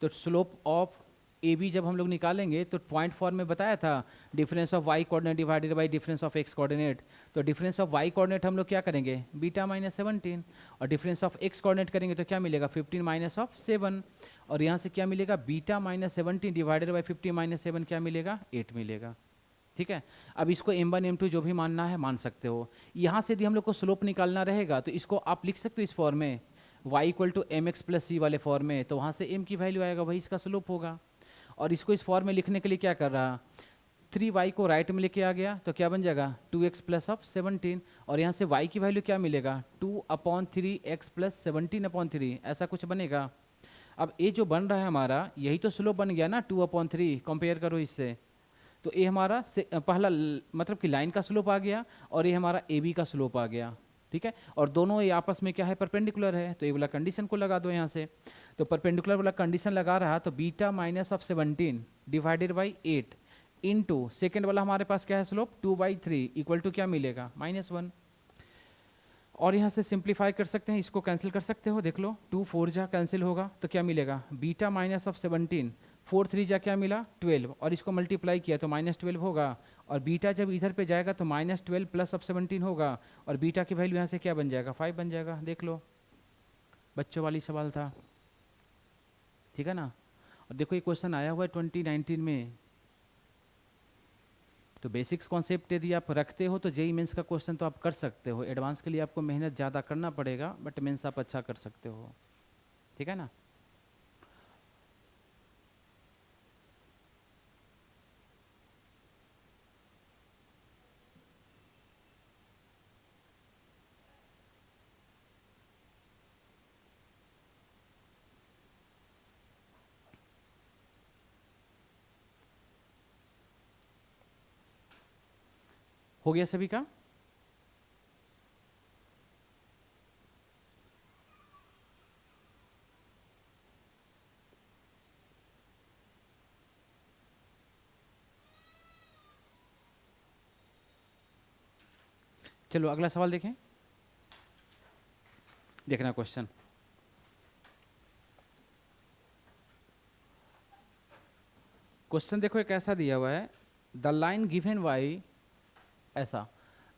तो स्लोप ऑफ ए बी जब हम लोग निकालेंगे तो पॉइंट फॉर्म में बताया था difference of y coordinate divided by difference of x coordinate. तो डिफरेंस ऑफ वाई कोऑर्डिनेट हम लोग क्या करेंगे, बीटा -17, और डिफरेंस ऑफ एक्स कोऑर्डिनेट करेंगे तो क्या मिलेगा, 15 माइनस ऑफ 7, और यहाँ से क्या मिलेगा, बीटा -17 डिवाइडेड बाई 15 - 7 क्या मिलेगा, 8 मिलेगा, ठीक है। अब इसको m1 m2 जो भी मानना है मान सकते हो। यहाँ से यदि हम लोग को स्लोप निकालना रहेगा तो इसको आप लिख सकते हो इस फॉर्म में, y equal to M X plus C वाले फॉर्म में। तो वहाँ से m की वैल्यू आएगा, वही इसका स्लोप होगा। और इसको इस फॉर्म में लिखने के लिए क्या कर रहा, 3y को राइट में लेके आ गया तो क्या बन जाएगा 2x प्लस ऑफ 17, और यहाँ से y की वैल्यू क्या मिलेगा 2/3x प्लस 17/3, ऐसा कुछ बनेगा। अब ये जो बन रहा है हमारा यही तो स्लोप बन गया ना 2/3, कंपेयर करो इससे। तो ये हमारा पहला मतलब कि लाइन का स्लोप आ गया और ये हमारा ए बी का स्लोप आ गया, ठीक है। और दोनों ये आपस में क्या है, परपेंडिकुलर है। तो ये वाला कंडीशन को लगा दो यहाँ से। तो परपेंडिकुलर वाला कंडीशन लगा रहा तो beta -17 divided by 8 into second वाला हमारे पास क्या है स्लोप 2/3 इक्वल टू क्या मिलेगा -1। और यहाँ से सिंप्लीफाई कर सकते हैं, इसको कैंसिल कर सकते हो, देख लो 2 4 जा कैंसिल होगा तो क्या मिलेगा, बीटा -17 4 3 जा क्या मिला 12, और इसको मल्टीप्लाई किया तो -12 होगा, और बीटा जब इधर पे जाएगा तो -12 प्लस ऑफ 17 होगा, और बीटा की वैल्यू यहाँ से क्या बन जाएगा 5 बन जाएगा। देख लो बच्चों वाली सवाल था, ठीक है ना। और देखो ये क्वेश्चन आया हुआ है 2019 में। तो बेसिक्स कॉन्सेप्ट यदि आप रखते हो तो जेई मेंस का क्वेश्चन तो आप कर सकते हो। एडवांस के लिए आपको मेहनत ज़्यादा करना पड़ेगा, बट मेंस आप अच्छा कर सकते हो, ठीक है ना। हो गया सभी का। चलो अगला सवाल देखें, देखना क्वेश्चन। क्वेश्चन देखो एक ऐसा दिया हुआ है, द लाइन गिवन वाई, ऐसा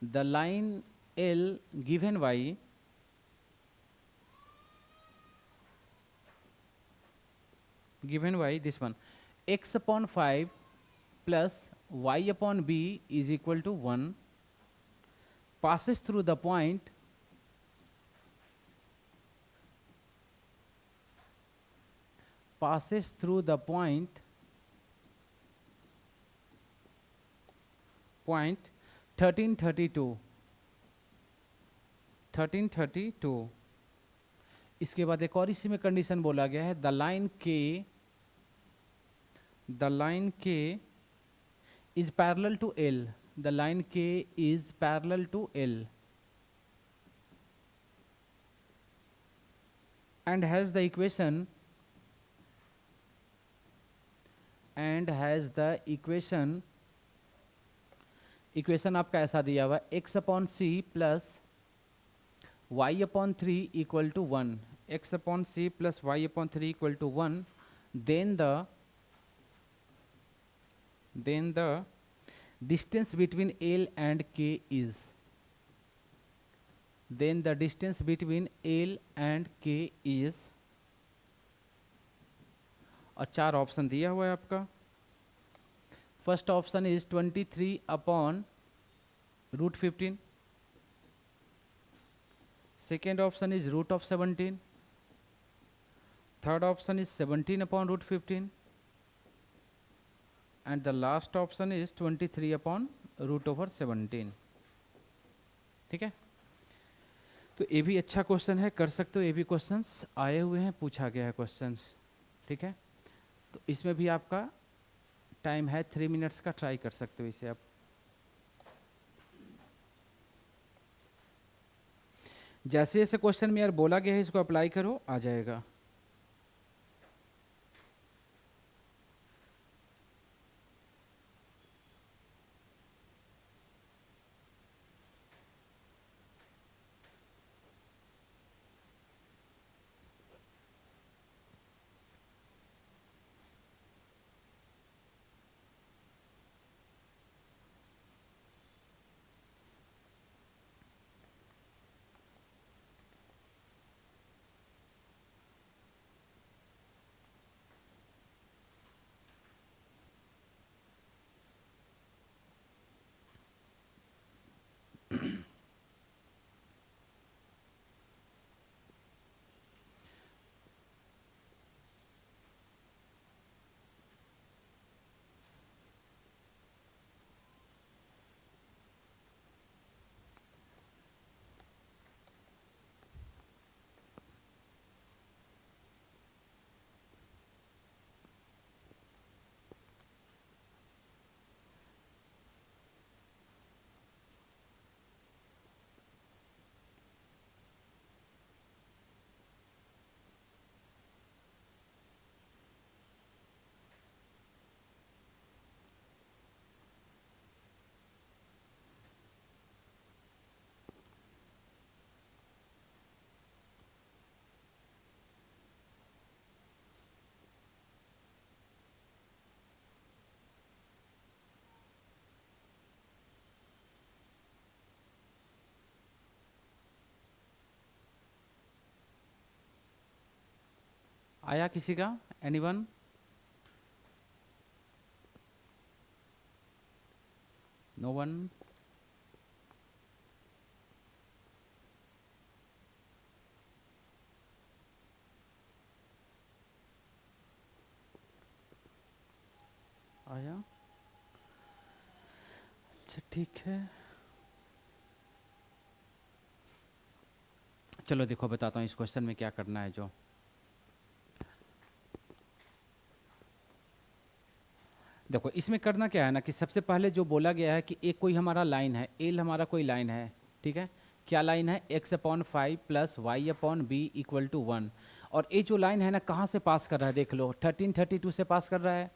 the line L given why this one x/5 plus y/b is equal to 1 passes through the point point 1332। इसके बाद एक और इसी में कंडीशन बोला गया है, the line K is parallel to L, the line K is parallel to L and has the equation आपका ऐसा दिया हुआ x/c plus y/3 equal to 1, x upon c plus y upon 3 equal to 1, then the distance between L and K is, then the distance between L and K is, और 4 option दिया हुआ है आपका. First option is 23 upon root 15. Second option is root of 17. Third option is 17 upon root 15. And the last option is 23 upon root over 17. ठीक है, तो ये भी अच्छा क्वेश्चन है, कर सकते हो. ये भी क्वेश्चंस आए हुए हैं, पूछा गया है क्वेश्चंस. ठीक है, तो इसमें भी आपका टाइम है 3 मिनट्स का, ट्राई कर सकते हो इसे आप. जैसे जैसे क्वेश्चन में यार बोला गया है इसको अप्लाई करो, आ जाएगा. आया किसी का? एनीवन? No one? आया? अच्छा ठीक है, चलो देखो बताता हूँ इस क्वेश्चन में क्या करना है. जो देखो इसमें करना क्या है ना कि सबसे पहले जो बोला गया है कि एक कोई हमारा लाइन है, एल हमारा कोई लाइन है. ठीक है, क्या लाइन है? x upon 5 plus Y upon B equal to 1. और ये जो लाइन है ना कहाँ से पास कर रहा है? देख लो 1332 से पास कर रहा है.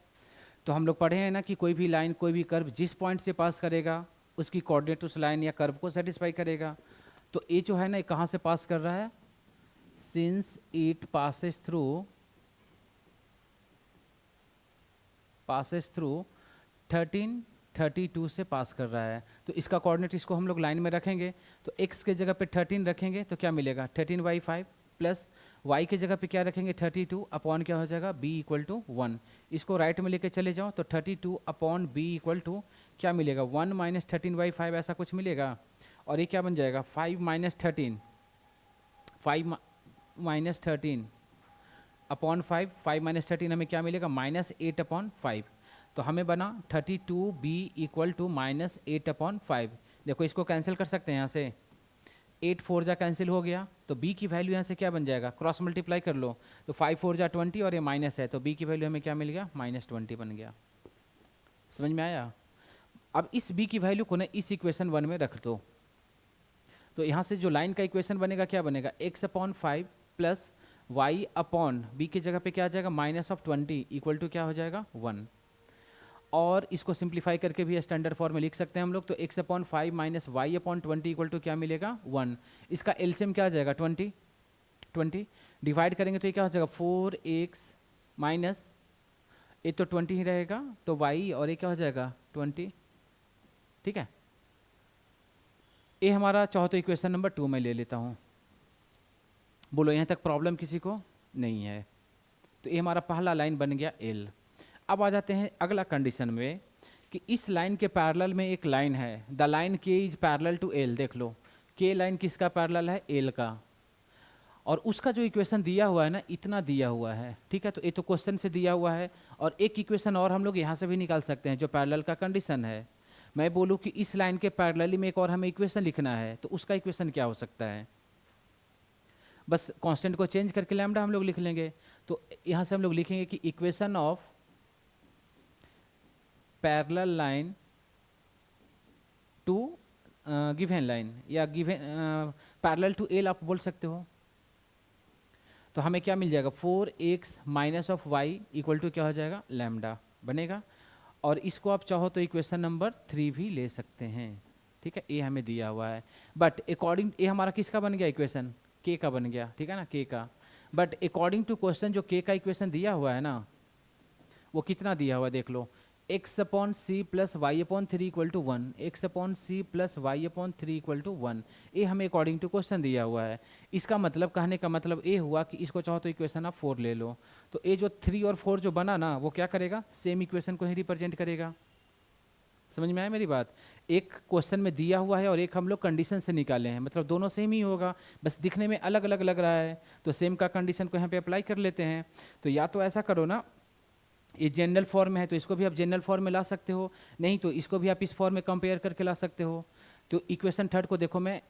तो हम लोग पढ़े हैं ना कि कोई भी लाइन, कोई भी कर्व जिस पॉइंट से पास करेगा उसकी कोऑर्डिनेट उस लाइन या कर्व को सेटिस्फाई करेगा. तो ये जो है ना ये कहाँ से पास कर रहा है? सिंस इट पासेस थ्रू 1332 से पास कर रहा है. तो इसका कोऑर्डिनेट इसको हम लोग लाइन में रखेंगे. तो x के जगह पे 13 रखेंगे तो क्या मिलेगा? 13/5 प्लस y के जगह पे क्या रखेंगे? 32 अपॉन क्या हो जाएगा? b equal to 1. इसको राइट में लेके चले जाओ तो 32 अपॉन b इक्वल टू क्या मिलेगा? 1 माइनस 13/5 ऐसा कुछ मिलेगा. और ये क्या बन जाएगा? 5 माइनस 13 अपॉन 5 माइनस 13 हमें क्या मिलेगा? -8 अपॉन 5. तो हमें बना 32b इक्वल टू -8 अपॉन 5. देखो इसको कैंसिल कर सकते हैं यहाँ से, 8 4 जा कैंसिल हो गया. तो b की वैल्यू यहाँ से क्या बन जाएगा? क्रॉस मल्टीप्लाई कर लो तो 5 4 जा 20 और ये माइनस है तो b की वैल्यू हमें क्या मिल गया? -20 बन गया. समझ में आया? अब इस b की वैल्यू को ना इस इक्वेशन 1 में रख दो. तो यहाँ से जो लाइन का इक्वेशन बनेगा क्या बनेगा? x upon 5 plus y upon b की जगह पे क्या आ जाएगा? -20 इक्वल टू क्या हो जाएगा? 1. और इसको सिंप्लीफाई करके भी स्टैंडर्ड फॉर्म में लिख सकते हैं हम लोग. तो x upon 5 minus y upon 20 equal to क्या मिलेगा? 1. इसका एलसीएम क्या आ जाएगा? 20. डिवाइड करेंगे तो ये क्या हो जाएगा 4x माइनस, ये तो 20 ही रहेगा, तो y और ये क्या हो जाएगा 20, ठीक है। ये हमारा चाहो तो इक्वेशन नंबर 2 में ले लेता हूँ। बोलो यहाँ तक प्रॉब्लम किसी को नहीं है। तो ये हमारा पहला लाइन बन गया L। अब आ जाते हैं अगला कंडीशन में कि इस लाइन के पैरेलल में एक लाइन है, the line K is parallel to L। देख लो K लाइन किसका पैरेलल है, L का, और उसका जो इक्वेशन दिया हुआ है ना, इतना दिया हुआ है, ठीक है। तो ये तो क्वेश्चन से दिया हुआ है, और एक इक्वेशन और हम लोग यहाँ से भी निकाल सकते हैं जो पैरेलल का कंडीशन है। मैं बोलूँ कि इस लाइन के पैरेलली में एक और हमें इक्वेशन लिखना है, तो उसका इक्वेशन क्या हो सकता है, बस कांस्टेंट को चेंज करके लैम्डा हम लोग लिख लेंगे। तो यहाँ से हम लोग लिखेंगे कि equation of parallel line to given line, या गिवन पैरेलल टू एल आप बोल सकते हो। तो हमें क्या मिल जाएगा 4x minus of y equal to क्या हो जाएगा लैम्डा बनेगा। और इसको आप चाहो तो इक्वेशन नंबर 3 भी ले सकते हैं, ठीक है। ये हमें दिया हुआ है, बट अकॉर्डिंग ये हमारा किसका बन गया इक्वेशन, के का बन गया, ठीक है ना, के का। बट अकॉर्डिंग टू क्वेश्चन जो के का इक्वेशन दिया हुआ है ना, वो कितना दिया हुआ है देख लो, X upon C plus Y upon 3 equal to 1, X upon C plus Y upon 3 equal to 1। ये हमें अकॉर्डिंग टू क्वेश्चन दिया हुआ है। इसका मतलब, कहने का मतलब ये हुआ कि इसको चाहो तो इक्वेशन आप 4 ले लो, तो ये जो 3 और 4 जो बना ना, वो क्या करेगा, सेम इक्वेशन को ही रिप्रेजेंट करेगा। समझ में आया मेरी बात, एक क्वेश्चन में दिया हुआ है और एक हम लोग कंडीशन से निकाले हैं, मतलब दोनों सेम ही होगा, बस दिखने में अलग अलग लग रहा है, तो सेम का कंडीशन को यहाँ पे अप्लाई कर लेते हैं। तो या तो ऐसा करो ना, ये जनरल फॉर्म में है तो इसको भी आप जनरल फॉर्म में ला सकते हो, नहीं तो इसको भी आप इस फॉर्म में कंपेयर करके ला सकते हो। तो इक्वेशन थर्ड को देखो, मैं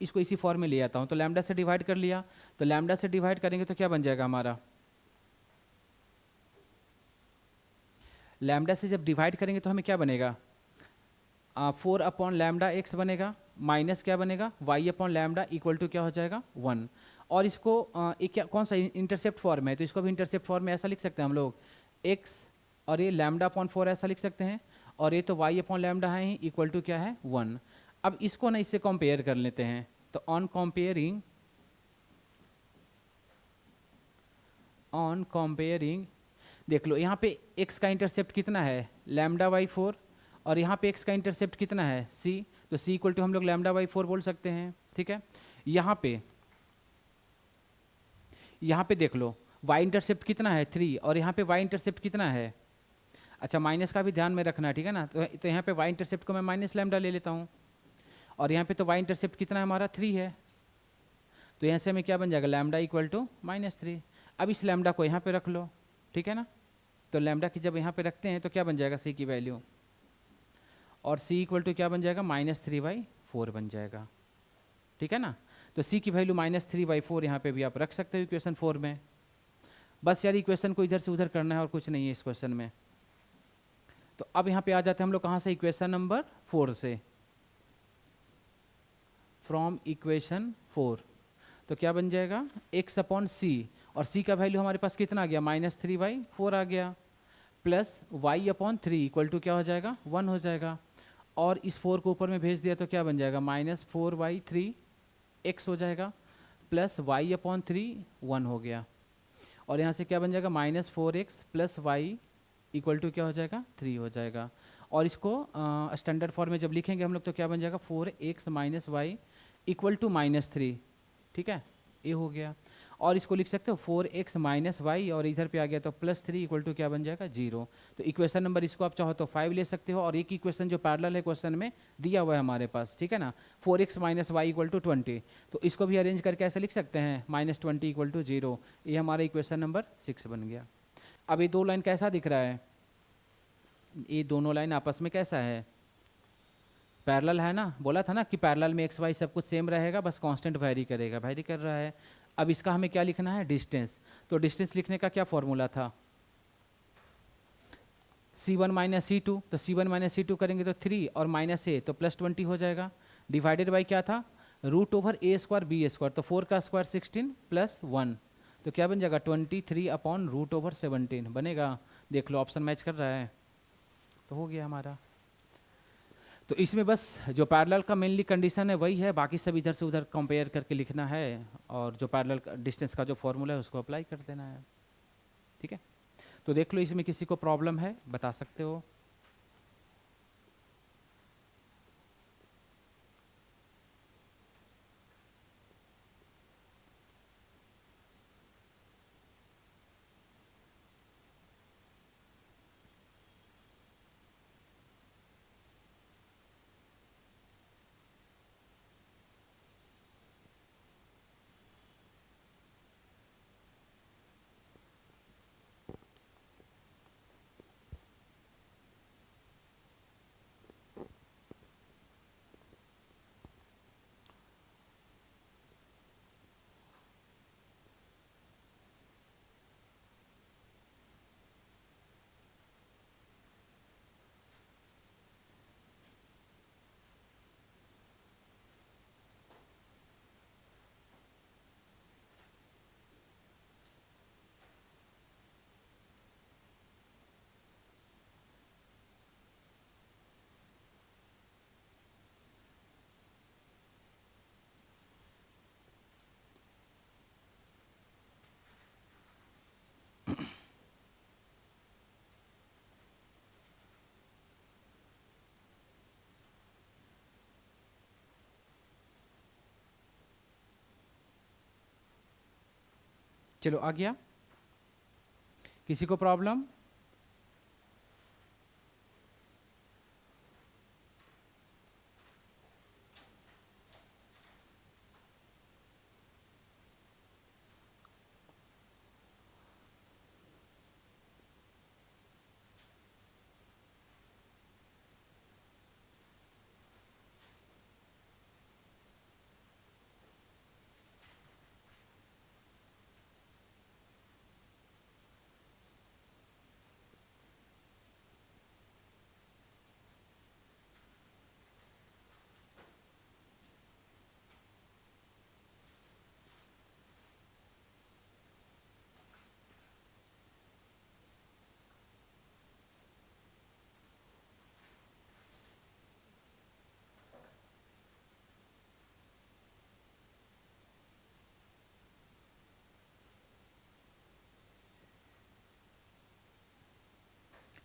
इसको इसी फॉर्म में ले आता हूँ, तो लैम्डा से डिवाइड कर लिया, तो लैम्डा से डिवाइड करेंगे तो क्या बन जाएगा हमारा, लैम्डा से जब डिवाइड करेंगे तो हमें क्या बनेगा, 4 अपॉन लैम्डा एक्स बनेगा, माइनस क्या बनेगा y upon lambda equal to क्या हो जाएगा 1। और इसको एक क्या कौन सा इंटरसेप्ट फॉर्म है, तो इसको भी इंटरसेप्ट फॉर्म में ऐसा लिख सकते हैं हम लोग, एक्स और ये लैम्डा अपॉन 4 ऐसा लिख सकते हैं, और ये तो वाई अपॉन लैम्डा है ही, इक्वल टू क्या है 1। अब इसको ना इससे कंपेयर कर लेते हैं, तो ऑन कंपेयरिंग देख लो, यहाँ पे x का इंटरसेप्ट कितना है लैम्डा बाई 4, और यहाँ पे x का इंटरसेप्ट कितना है c, तो c इक्वल टू हम लोग लैम्डा बाई 4 बोल सकते हैं, ठीक है। यहाँ पे देख लो y इंटरसेप्ट कितना है 3, और यहाँ पे y इंटरसेप्ट कितना है, अच्छा माइनस का भी ध्यान में रखना है, ठीक है ना। तो यहाँ पे y इंटरसेप्ट को मैं माइनस लैम्डा ले लेता हूँ, और यहाँ पे तो y इंटरसेप्ट कितना है हमारा 3 है, तो यहाँ से हमें क्या बन जाएगा लैम्डा इक्वल टू -3। अब इस लैम्डा को यहाँ पे रख लो, ठीक है ना, तो लैम्डा की जब यहाँ पे रखते हैं तो क्या बन जाएगा c की वैल्यू, और c इक्वल टू क्या बन जाएगा -3/4 बन जाएगा, ठीक है ना। तो c की वैल्यू -3/4 यहाँ पे भी आप रख सकते हो इक्वेशन 4 में। बस यार इक्वेशन को इधर से उधर करना है और कुछ नहीं है इस क्वेश्चन में। तो अब यहाँ पे आ जाते हैं हम लोग कहाँ से, इक्वेशन नंबर 4 से, फ्रॉम इक्वेशन 4। तो क्या बन जाएगा x अपॉन सी, और c का वैल्यू हमारे पास कितना आ गया -3/4 आ गया, plus y upon 3 equal to क्या हो जाएगा 1 हो जाएगा, और इस 4 को ऊपर में भेज दिया तो क्या बन जाएगा -4/3 x हो जाएगा, प्लस y अपॉन 3 1 हो गया, और यहाँ से क्या बन जाएगा -4x plus Y equal to क्या हो जाएगा 3 हो जाएगा। और इसको स्टैंडर्ड फॉर्म में जब लिखेंगे हम लोग तो क्या बन जाएगा 4x minus Y equal to -3, ठीक है, ये हो गया। और इसको लिख सकते हो 4x माइनस वाई, और इधर पे आ गया तो +3 इक्वल टू क्या बन जाएगा 0। तो इक्वेशन नंबर इसको आप चाहो तो 5 ले सकते हो, और एक इक्वेशन जो पैरेलल है क्वेश्चन में दिया हुआ है हमारे पास, ठीक है ना, 4x minus Y equal to 20, तो इसको भी अरेंज करके ऐसे लिख सकते हैं -20 इक्वल टू 0। ये हमारा इक्वेशन नंबर 6 बन गया। अब ये दो लाइन कैसा दिख रहा है, ये दोनों लाइन आपस में कैसा है, पैरेलल है ना, बोला था ना कि पैरेलल में एक्स वाई सब कुछ सेम रहेगा, बस कांस्टेंट वैरी करेगा, वैरी कर रहा है। अब इसका हमें क्या लिखना है डिस्टेंस, तो डिस्टेंस लिखने का क्या फॉर्मूला था c1 माइनस c2, तो c1 माइनस c2 करेंगे तो 3 और माइनस a तो +20 हो जाएगा, डिवाइडेड बाई क्या था √a² b², तो 4 का स्क्वायर 16 प्लस 1, तो क्या बन जाएगा 23 अपॉन √17 बनेगा। देख लो ऑप्शन मैच कर रहा है, तो हो गया हमारा। तो इसमें बस जो पैरेलल का मेनली कंडीशन है वही है, बाकी सब इधर से उधर कंपेयर करके लिखना है और जो पैरेलल डिस्टेंस का जो फॉर्मूला है उसको अप्लाई कर देना है। ठीक है, तो देख लो इसमें किसी को प्रॉब्लम है बता सकते हो। चलो आ गया, किसी को प्रॉब्लम?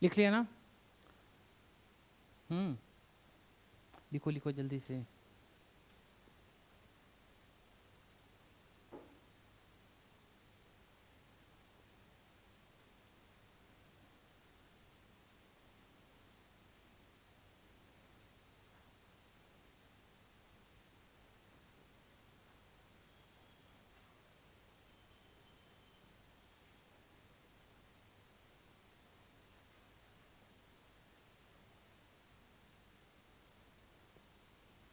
लिख लिया ना? लिखो लिखो जल्दी से।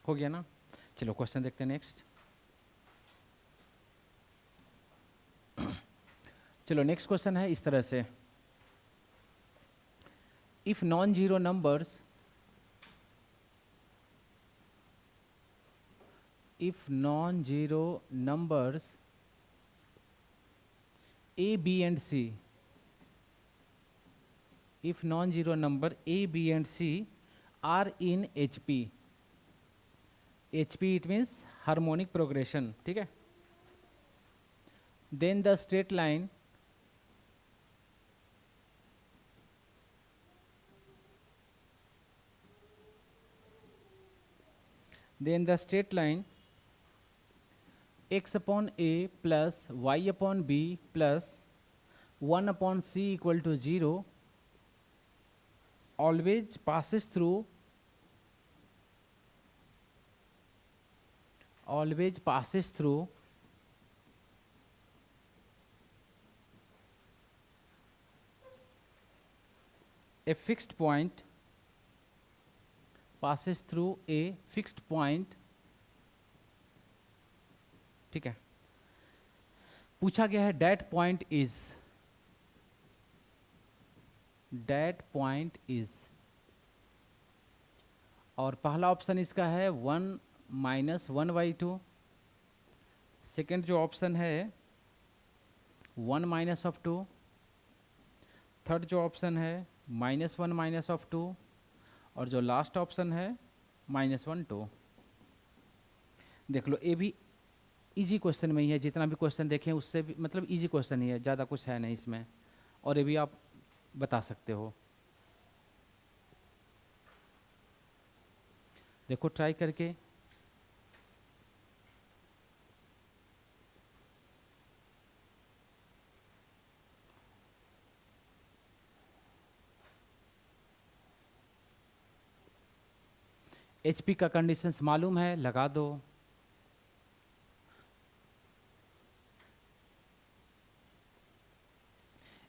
हो गया ना? चलो क्वेश्चन देखते हैं नेक्स्ट। चलो नेक्स्ट क्वेश्चन है इस तरह से, if non zero numbers, if non-zero numbers a, b and c, if non-zero number a, b and c are in HP, HP it means harmonic progression, ठीक है? Then the straight line x upon a plus y upon b plus 1 upon c equal to 0 always passes through a fixed point, passes through a fixed point, ठीक है? पूछा गया है that point is, और पहला option इसका है 1 minus 1/2, second जो ऑप्शन है 1 माइनस ऑफ 2, थर्ड जो ऑप्शन है -1 माइनस ऑफ 2, और जो लास्ट ऑप्शन है -1 2। देख लो ये भी इजी क्वेश्चन में ही है, जितना भी क्वेश्चन देखें उससे भी मतलब इजी क्वेश्चन ही है, ज़्यादा कुछ है नहीं इसमें, और ये भी आप बता सकते हो। देखो ट्राई करके। HP का कंडीशंस मालूम है, लगा दो।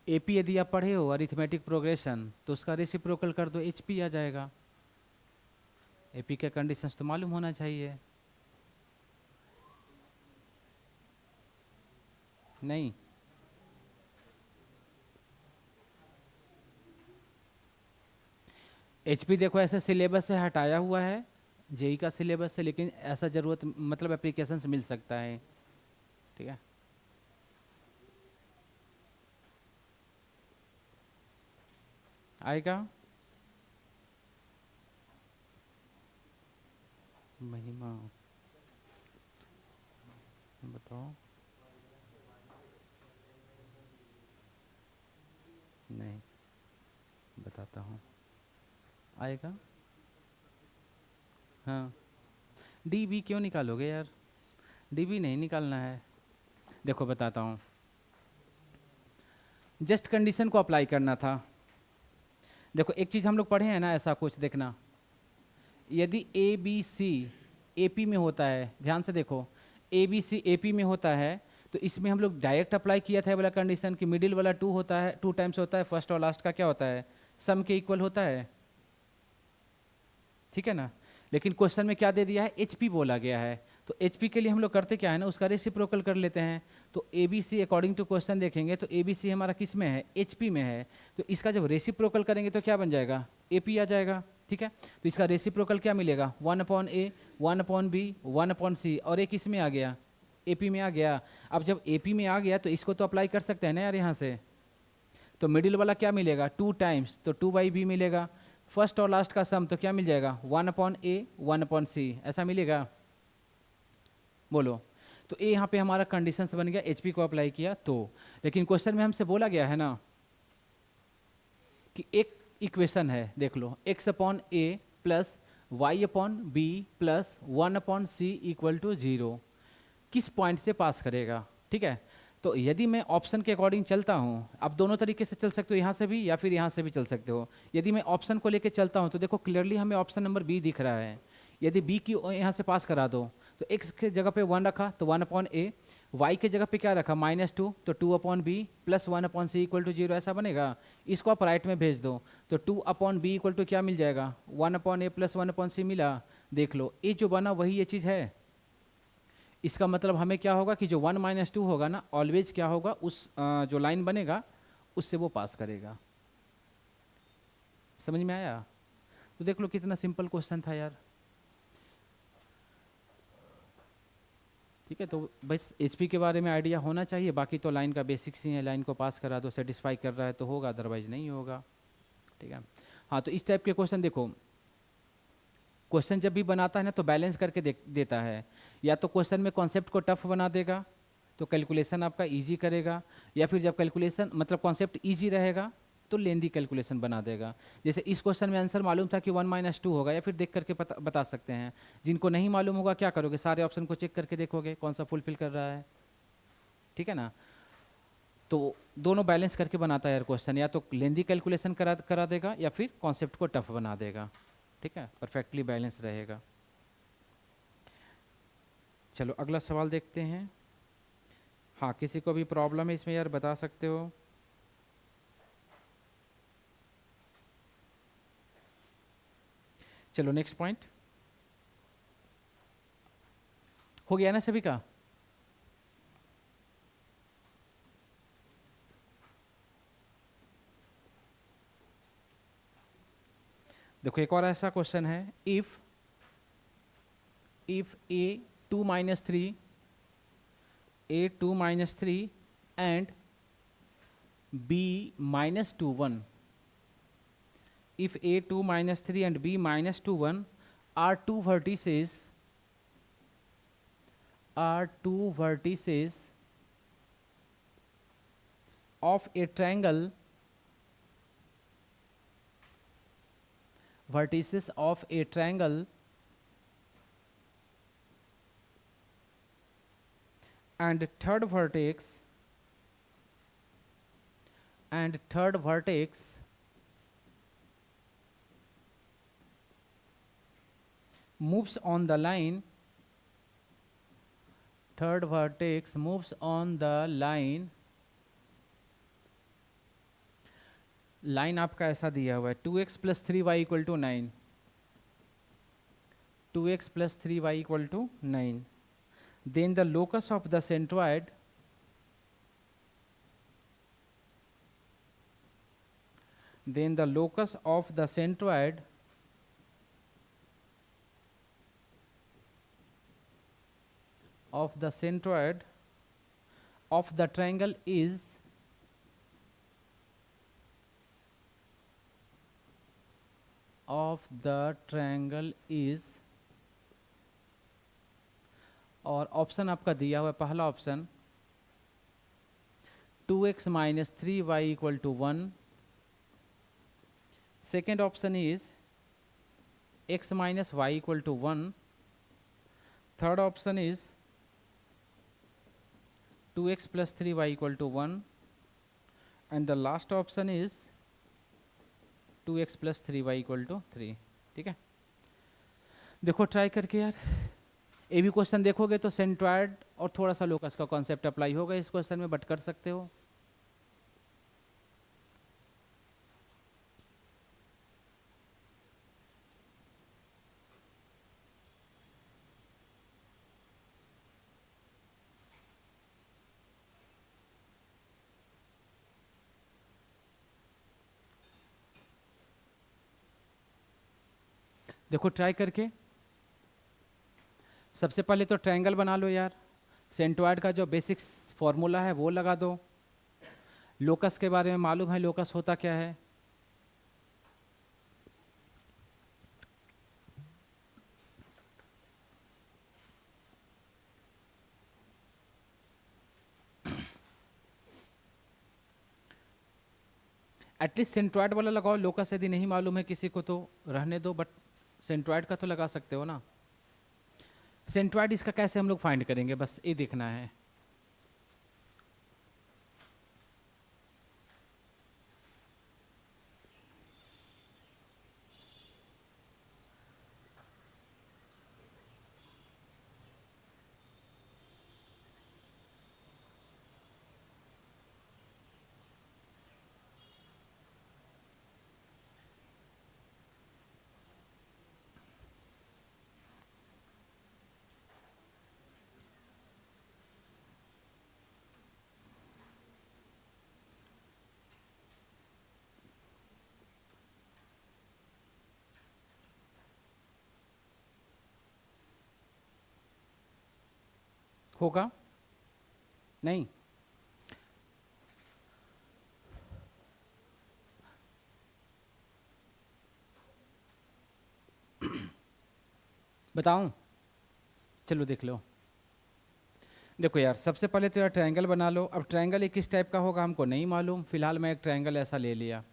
AP यदि आप पढ़े हो अरिथमेटिक प्रोग्रेशन तो उसका रेसिप्रोकल कर दो, HP आ जाएगा। AP के कंडीशंस तो मालूम होना चाहिए। नहीं, HP देखो ऐसे सिलेबस से हटाया हुआ है, JEE का सिलेबस से, लेकिन ऐसा ज़रूरत मतलब एप्लीकेशन से मिल सकता है। ठीक है, आएगा। महिमा बताओ। नहीं, बताता हूँ, आएगा। हाँ, DB क्यों निकालोगे यार, DB नहीं निकालना है। देखो बताता हूँ, जस्ट कंडीशन को अप्लाई करना था। देखो एक चीज़ हम लोग पढ़े हैं ना, ऐसा कुछ देखना, यदि ABC AP में होता है, ध्यान से देखो, ABC AP में होता है तो इसमें हम लोग डायरेक्ट अप्लाई किया था ये वाला कंडीशन कि मिडिल वाला 2 होता है, 2 टाइम्स होता है, फर्स्ट और लास्ट का क्या होता है, सम के इक्वल होता है। ठीक है ना, लेकिन क्वेश्चन में क्या दे दिया है, HP बोला गया है, तो HP के लिए हम लोग करते क्या है ना, उसका रेसिप्रोकल कर लेते हैं। तो ABC अकॉर्डिंग टू क्वेश्चन देखेंगे तो ABC हमारा किस में है, HP में है, तो इसका जब रेसिप्रोकल करेंगे तो क्या बन जाएगा, AP आ जाएगा। ठीक है, तो इसका रेसिप्रोकल क्या मिलेगा, 1/A 1/B 1/C, और एक इसमें आ गया, AP में आ गया। अब जब AP में आ गया तो इसको तो अप्लाई कर सकते हैं ना यार यहाँ से, तो मिडिल वाला क्या मिलेगा, 2 टाइम्स, तो 2/B मिलेगा। फर्स्ट और लास्ट का सम तो क्या मिल जाएगा, 1/A 1/C, ऐसा मिलेगा। बोलो, तो ये यहाँ पे हमारा कंडीशंस बन गया, HP को अप्लाई किया तो। लेकिन क्वेश्चन में हमसे बोला गया है ना कि एक इक्वेशन है, देख लो, x/A plus y/B plus 1/C equal to 0, किस पॉइंट से पास करेगा। ठीक है, तो यदि मैं ऑप्शन के अकॉर्डिंग चलता हूँ, आप दोनों तरीके से चल सकते हो, यहाँ से भी या फिर यहाँ से भी चल सकते हो। यदि मैं ऑप्शन को लेके चलता हूँ तो देखो क्लियरली हमें ऑप्शन नंबर B दिख रहा है। यदि B की यहाँ से पास करा दो तो x के जगह पे 1 रखा तो 1/A, y के जगह पे क्या रखा -2 तो 2/B plus 1/C equal to 0, ऐसा बनेगा। इसको आप राइट में भेज दो तो 2/B इक्वल टू क्या मिल जाएगा, 1/A प्लस 1/C मिला। देख लो ये जो बना वही ये चीज़ है। इसका मतलब हमें क्या होगा कि जो 1 - 2 होगा ना, ऑलवेज क्या होगा, उस जो लाइन बनेगा उससे वो पास करेगा। समझ में आया। तो देख लो कितना सिंपल क्वेश्चन था यार। ठीक है, तो बस HP के बारे में आइडिया होना चाहिए, बाकी तो लाइन का बेसिक्स ही है, लाइन को पास करा दो, सेटिस्फाई कर रहा है तो होगा, अदरवाइज नहीं होगा। ठीक है, हाँ, तो इस टाइप के क्वेश्चन देखो, क्वेश्चन जब भी बनाता है ना तो बैलेंस करके देता है। या तो क्वेश्चन में कॉन्सेप्ट को टफ बना देगा तो कैलकुलेशन आपका इजी करेगा, या फिर जब कैलकुलेशन मतलब कॉन्सेप्ट इजी रहेगा तो लेंदी कैलकुलेशन बना देगा। जैसे इस क्वेश्चन में आंसर मालूम था कि 1 - 2 होगा, या फिर देख करके बता सकते हैं। जिनको नहीं मालूम होगा क्या करोगे, सारे ऑप्शन को चेक करके देखोगे कौन सा फुलफिल कर रहा है। ठीक है ना, तो दोनों बैलेंस करके बनाता है यार क्वेश्चन, या तो लेंदी कैलकुलेशन करा देगा या फिर कॉन्सेप्ट को टफ बना देगा। ठीक है, परफेक्टली बैलेंस रहेगा। चलो अगला सवाल देखते हैं। हाँ, किसी को भी प्रॉब्लम है इसमें यार बता सकते हो। चलो नेक्स्ट पॉइंट हो गया ना सभी का। देखो एक और ऐसा क्वेश्चन है, if A2 - 3 and B -2 1, if A2 - 3 and B -2 1 are two vertices of a triangle, vertices of a triangle, and third vertex moves on the line, third vertex moves on the line, line आपका ऐसा दिया हुआ है 2x plus 3y equal to 9, 2x plus 3y equal to 9, then the locus of the centroid of the triangle is और option आपका दिया हुआ है पहला option 2x minus 3y equal to 1, second option is x minus y equal to 1, third option is 2x plus 3y equal to 1, and the last option is 2x plus 3y equal to 3। ठीक है, देखो try करके यार, ये भी question देखोगे तो centroid और थोड़ा सा लोकस का कॉन्सेप्ट अप्लाई होगा इस क्वेश्चन में, बट कर सकते हो। देखो ट्राई करके, सबसे पहले तो ट्रायंगल बना लो यार, सेंट्रॉयड का जो बेसिक्स फॉर्मूला है वो लगा दो, लोकस के बारे में मालूम है लोकस होता क्या है, एटलीस्ट सेंट्रॉयड वाला लगाओ, लोकस यदि नहीं मालूम है किसी को तो रहने दो, बट सेंट्रॉयड का तो लगा सकते हो ना। सेंट्रॉयड इसका कैसे हम लोग फाइंड करेंगे, बस ये देखना है। होगा नहीं, बताऊं, चलो देख लो। देखो यार, सबसे पहले तो यार ट्रायंगल बना लो। अब ट्रायंगल ये किस टाइप का होगा हमको नहीं मालूम, फिलहाल मैं एक ट्रायंगल ऐसा ले लिया,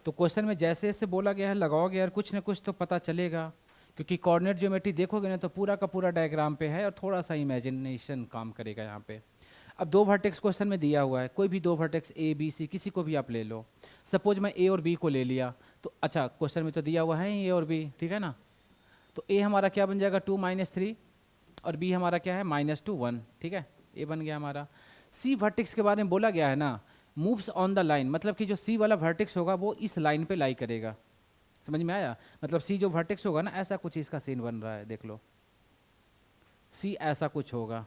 तो क्वेश्चन में जैसे जैसे बोला गया है लगाओगे यार, कुछ ना कुछ तो पता चलेगा, क्योंकि कोऑर्डिनेट ज्योमेट्री देखोगे ना तो पूरा का पूरा डायग्राम पे है और थोड़ा सा इमेजिनेशन काम करेगा यहाँ पे। अब दो वर्टेक्स क्वेश्चन में दिया हुआ है, कोई भी दो वर्टेक्स ए बी सी किसी को भी आप ले लो, सपोज मैं ए और बी को ले लिया, तो अच्छा क्वेश्चन में तो दिया हुआ है ए और बी, ठीक है ना, तो ए हमारा क्या बन जाएगा 2 - 3 और बी हमारा क्या है -2 1, ठीक है, ए बन गया हमारा। सी वर्टेक्स के बारे में बोला गया है ना, मूव्स ऑन द लाइन, मतलब कि जो सी वाला वर्टेक्स होगा वो इस लाइन पे लाई करेगा, समझ में आया, मतलब सी जो वर्टेक्स होगा ना, ऐसा कुछ इसका सीन बन रहा है, देख लो सी ऐसा कुछ होगा।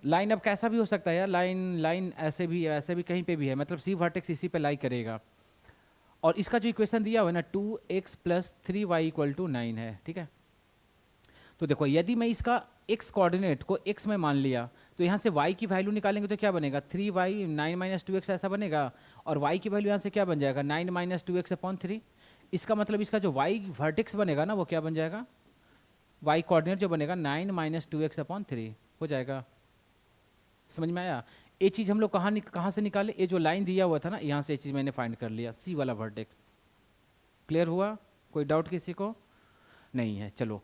लाइन अब कैसा भी हो सकता है यार, लाइन ऐसे भी कहीं पे भी है, मतलब सी वर्टेक्स इसी पे लाई करेगा। और इसका जो इक्वेशन दिया हुआ है ना 2x plus 3y equal to 9 है, ठीक है। तो देखो यदि मैं इसका x कोऑर्डिनेट को x में मान लिया, तो यहाँ से y की वैल्यू निकालेंगे तो क्या बनेगा 3y 9 - 2x ऐसा बनेगा, और y की वैल्यू यहाँ से क्या बन जाएगा 9 - 2x/3। इसका मतलब इसका जो y वर्टेक्स बनेगा ना वो क्या बन जाएगा, y कोऑर्डिनेट जो बनेगा 9 माइनस 2x/3 हो जाएगा। समझ में आया? ये चीज़ हम लोग कहाँ से निकाले, ये जो लाइन दिया हुआ था ना यहाँ से ये चीज़ मैंने फाइंड कर लिया, सी वाला वर्टेक्स। क्लियर हुआ? कोई डाउट किसी को नहीं है? चलो,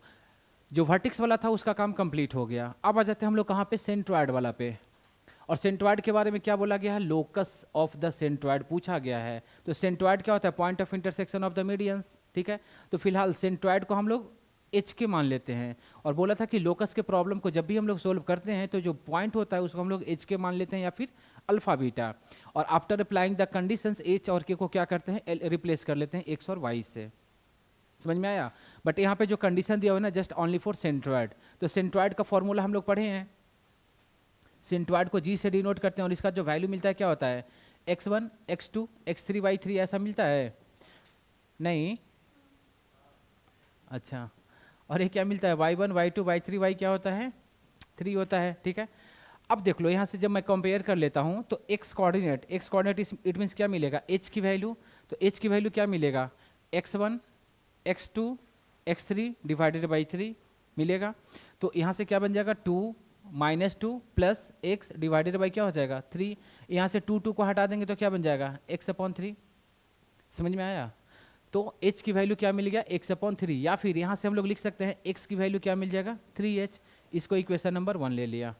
जो वर्टेक्स वाला था उसका काम कंप्लीट हो गया। अब आ जाते हैं हम लोग कहाँ पे, सेंट्रॉयड वाला पे। और सेंट्रॉयड के बारे में क्या बोला गया है, लोकस ऑफ द सेंट्रॉयड पूछा गया है। तो सेंट्रॉयड क्या होता है, point of intersection of the medians, ठीक है। तो फिलहाल सेंट्रॉयड को हम लोग एच के मान लेते हैं, और बोला था कि लोकस के प्रॉब्लम को जब भी हम लोग सोल्व करते हैं तो जो पॉइंट होता है उसको हम लोग एच के मान लेते हैं या फिर अल्फा बीटा, और after applying the conditions H और के को क्या करते हैं, रिप्लेस कर लेते हैं एक्स और वाई से। समझ में आया? बट यहाँ पे जो कंडीशन दिया हुआ है ना, जस्ट ओनली फॉर सेंट्रॉयड। तो सेंट्रॉयड का फॉर्मूला हम लोग पढ़े हैं, सेंट्रॉयड को जी से डिनोट करते हैं, और इसका जो वैल्यू मिलता है क्या होता है, x1 x2 x3 y3 ऐसा मिलता है नहीं? अच्छा, और ये क्या मिलता है, y1 y2 y3 y क्या होता है, 3 होता है, ठीक है। अब देख लो यहाँ से जब मैं कंपेयर कर लेता हूँ तो x कोऑर्डिनेट इट मीन्स क्या मिलेगा, h की वैल्यू। तो h की वैल्यू क्या मिलेगा, x1 x2 x3 divided by 3 मिलेगा। तो यहाँ से क्या बन जाएगा, 2 minus 2 plus x divided by क्या हो जाएगा, 3। यहाँ से 2 को हटा देंगे तो क्या बन जाएगा, x/3। समझ में आया? तो h की वैल्यू क्या मिल गया, x/3, या फिर यहाँ से हम लोग लिख सकते हैं x की वैल्यू क्या मिल जाएगा, 3h। इसको इक्वेशन नंबर 1 ले लिया।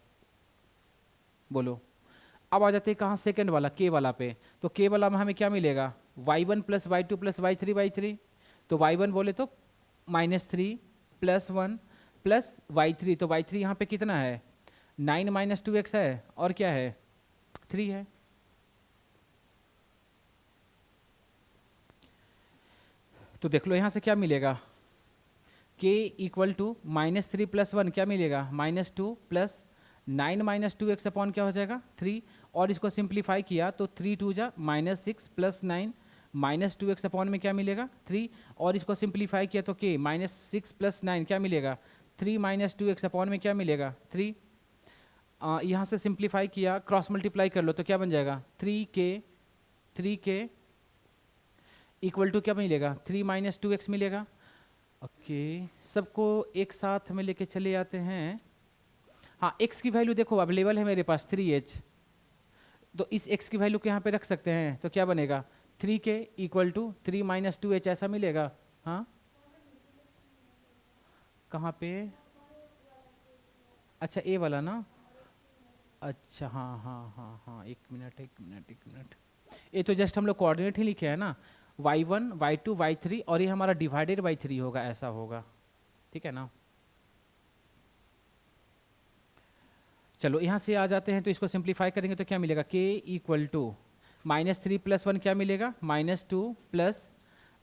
बोलो, अब आ जाते हैं कहाँ, सेकेंड वाला k वाला पे। तो k वाला में हमें क्या मिलेगा, y1 plus y2 plus y3 तो y1 बोले तो -3 प्लस 1 प्लस y3, तो y3 यहाँ पे कितना है, 9 माइनस 2x है, और क्या है, 3 है। तो देख लो यहाँ से क्या मिलेगा, k इक्वल टू -3 प्लस 1 क्या मिलेगा, -2 प्लस 9 माइनस 2x अपॉन क्या हो जाएगा, 3। और इसको सिंप्लीफाई किया तो 3 2 जा -6 प्लस 9 -2x अपॉन में क्या मिलेगा, 3। और इसको सिंप्लीफाई किया तो k -6 प्लस 9 क्या मिलेगा, 3 -2x अपॉन में क्या मिलेगा, 3। यहाँ से सिंप्लीफाई किया, क्रॉस मल्टीप्लाई कर लो तो क्या बन जाएगा, 3k इक्वल टू क्या मिलेगा, 3 -2x मिलेगा। ओके, सबको एक साथ में लेके चले आते हैं। हाँ, x की वैल्यू देखो अवेलेबल है मेरे पास 3h, तो इस x की वैल्यू को यहाँ पे रख सकते हैं, तो क्या बनेगा, 3k इक्वल टू 3 -2h ऐसा मिलेगा। हाँ, कहाँ पे, अच्छा ए वाला ना, अच्छा हाँ हाँ हाँ हाँ, एक मिनट। ये तो जस्ट हम लोग कोऑर्डिनेट ही लिखे हैं ना, y1 y2 y3, और ये हमारा डिवाइडेड बाई 3 होगा, ऐसा होगा, ठीक है ना। चलो यहाँ से आ जाते हैं, तो इसको सिंप्लीफाई करेंगे तो क्या मिलेगा, k इक्वल टू -3 प्लस 1 क्या मिलेगा, -2 प्लस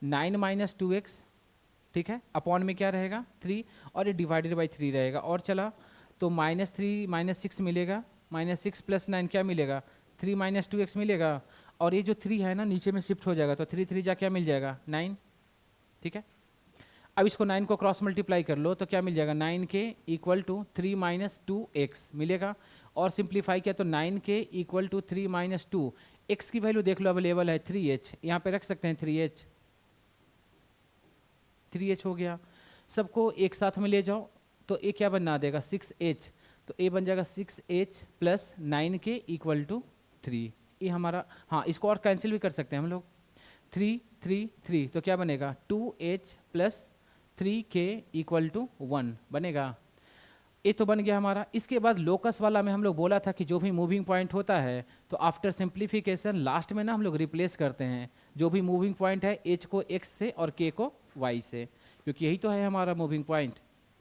9 -2x, ठीक है, अपॉन में क्या रहेगा, 3, और ये डिवाइडेड बाई 3 रहेगा। और चला तो -3 -6 मिलेगा, -6 प्लस 9 क्या मिलेगा, 3 -2x मिलेगा। और ये जो 3 है ना नीचे में शिफ्ट हो जाएगा, तो 3 3 जा क्या मिल जाएगा, 9, ठीक है। अब इसको 9 को क्रॉस मल्टीप्लाई कर लो तो क्या मिल जाएगा, 9k इक्वल टू 3 -2x मिलेगा। और सिंप्लीफाई किया तो 9k इक्वल टू 3 -2, x की वैल्यू देख लो अवेलेबल है 3h, यहाँ पे रख सकते हैं 3h हो गया। सबको एक साथ में ले जाओ तो ये क्या बना देगा, 6h, तो a बन जाएगा 6h plus 9k equal to 3। ये हमारा, हाँ इसको और कैंसिल भी कर सकते हैं हम लोग, 3 3 3 तो क्या बनेगा, 2h plus 3k equal to 1 बनेगा। ये तो बन गया हमारा। इसके बाद लोकस वाला में हम लोग बोला था कि जो भी मूविंग पॉइंट होता है तो आफ्टर सिंप्लीफिकेशन लास्ट में ना हम लोग रिप्लेस करते हैं जो भी मूविंग पॉइंट है, h को x से और k को y से, क्योंकि यही तो है हमारा मूविंग पॉइंट,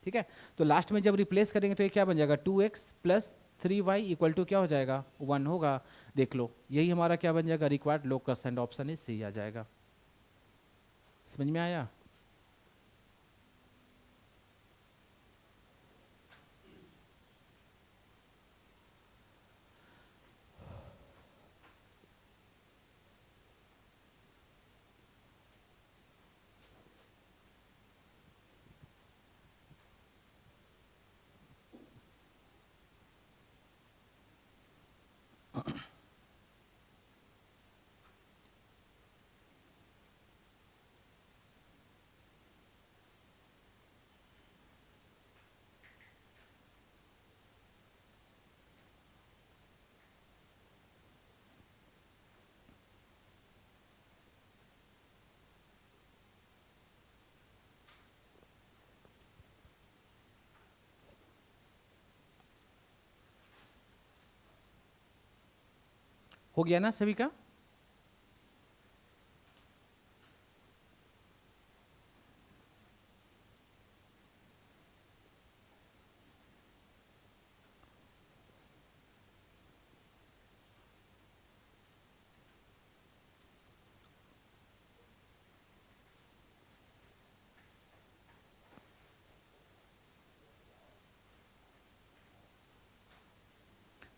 ठीक है। तो लास्ट में जब रिप्लेस करेंगे तो ये क्या बन जाएगा, 2x plus 3y equal to क्या हो जाएगा, 1 होगा। देख लो यही हमारा क्या बन जाएगा, required locus, and option is C आ जाएगा। समझ में आया? हो गया ना सभी का?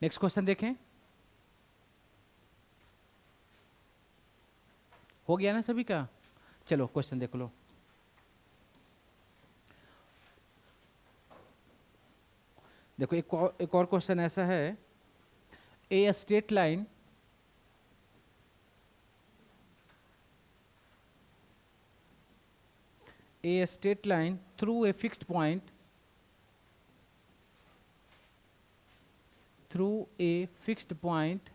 नेक्स्ट क्वेश्चन देखें। हो गया ना सभी का? चलो क्वेश्चन देख लो। देखो एक और क्वेश्चन ऐसा है, ए straight line through a fixed point through a fixed point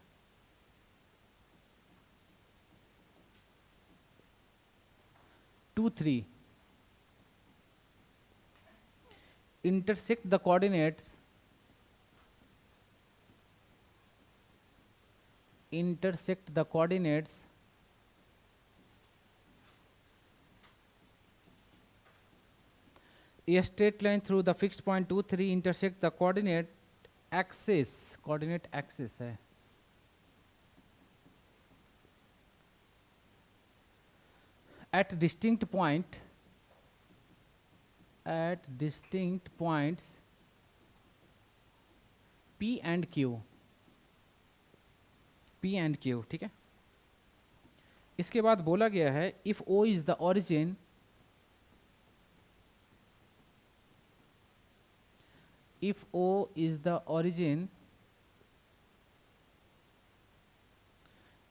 two three intersect the coordinates a straight line through the fixed point 2 3 intersect the coordinate axis है at distinct points P and Q, ठीक है। इसके बाद बोला गया है if O is the origin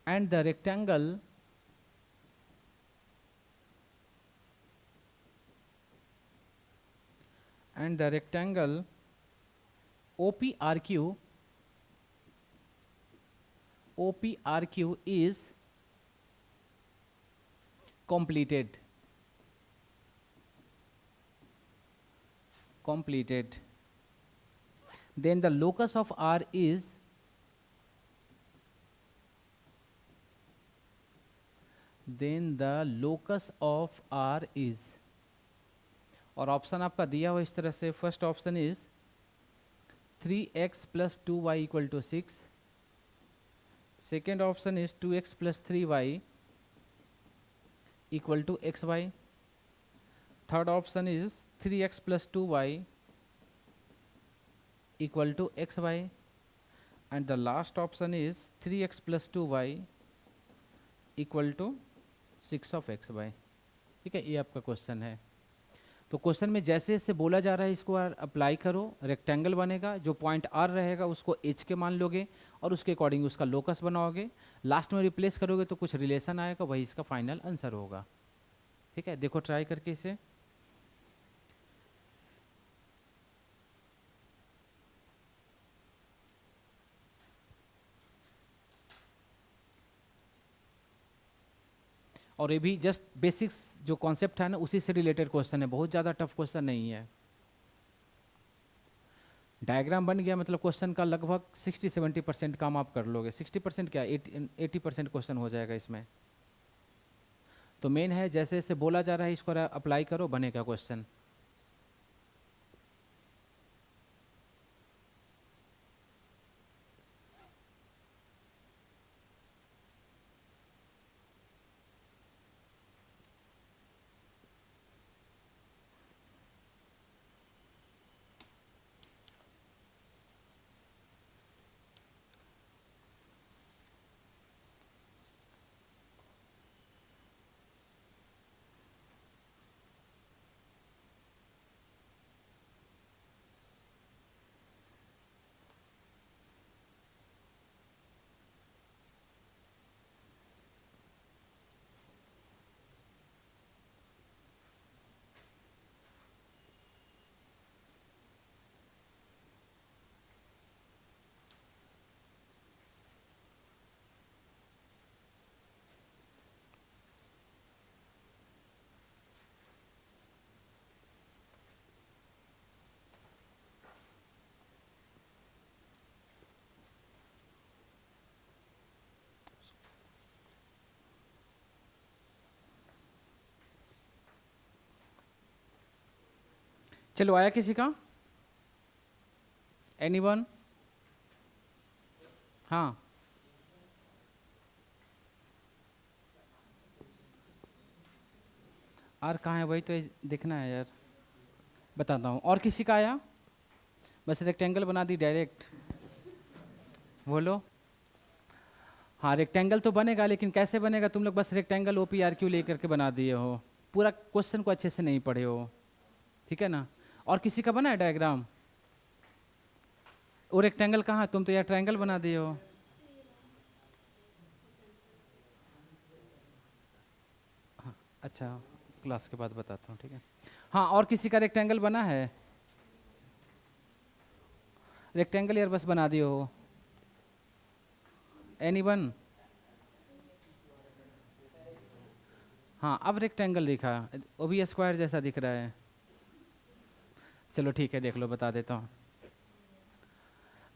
and the rectangle OPRQ is completed, then the locus of R is और option आपका दिया हुआ इस तरह से, first option is 3x plus 2y equal to 6, second option is 2x plus 3y equal to xy, third option is 3x plus 2y equal to xy, and the last option is 3x plus 2y equal to 6 of xy। ठीक है, ये आपका question है। तो question में जैसे जैसे बोला जा रहा है इसको अप्लाई करो, रेक्टेंगल बनेगा, जो पॉइंट आर रहेगा उसको एच के मान लोगे और उसके अकॉर्डिंग उसका लोकस बनाओगे, लास्ट में रिप्लेस करोगे तो कुछ रिलेशन आएगा, वही इसका फाइनल आंसर होगा। ठीक है, देखो ट्राई करके इसे। और ये भी जस्ट बेसिक्स जो कॉन्सेप्ट है ना उसी से रिलेटेड क्वेश्चन है, बहुत ज़्यादा टफ क्वेश्चन नहीं है। डायग्राम बन गया मतलब क्वेश्चन का लगभग 60-70% काम आप कर लोगे, 60% क्या 80% क्वेश्चन हो जाएगा इसमें। तो मेन है जैसे जैसे बोला जा रहा है इसको अप्लाई करो, बनेगा क्वेश्चन। चलो आया किसी का? एनीवन? हाँ, आर कहाँ है वही तो देखना है यार। बताता हूँ। और किसी का आया? बस रेक्टेंगल बना दी डायरेक्ट। बोलो। हाँ, रेक्टेंगल तो बनेगा, लेकिन कैसे बनेगा? तुम लोग बस rectangle O P R Q लेकर के बना दिए हो, पूरा क्वेश्चन को अच्छे से नहीं पढ़े हो, ठीक है ना? और किसी का बना है डायग्राम? वो रेक्टेंगल कहाँ है? तुम तो यार ट्रायंगल बना दिए हो। हाँ, अच्छा, क्लास के बाद बताता हूँ, ठीक है। हाँ, और किसी का रेक्टेंगल बना है? रेक्टेंगल यार बस बना दिए हो। एनीवन? हाँ, अब रेक्टेंगल दिखा, वो भी स्क्वायर जैसा दिख रहा है। चलो ठीक है, देख लो, बता देता हूँ।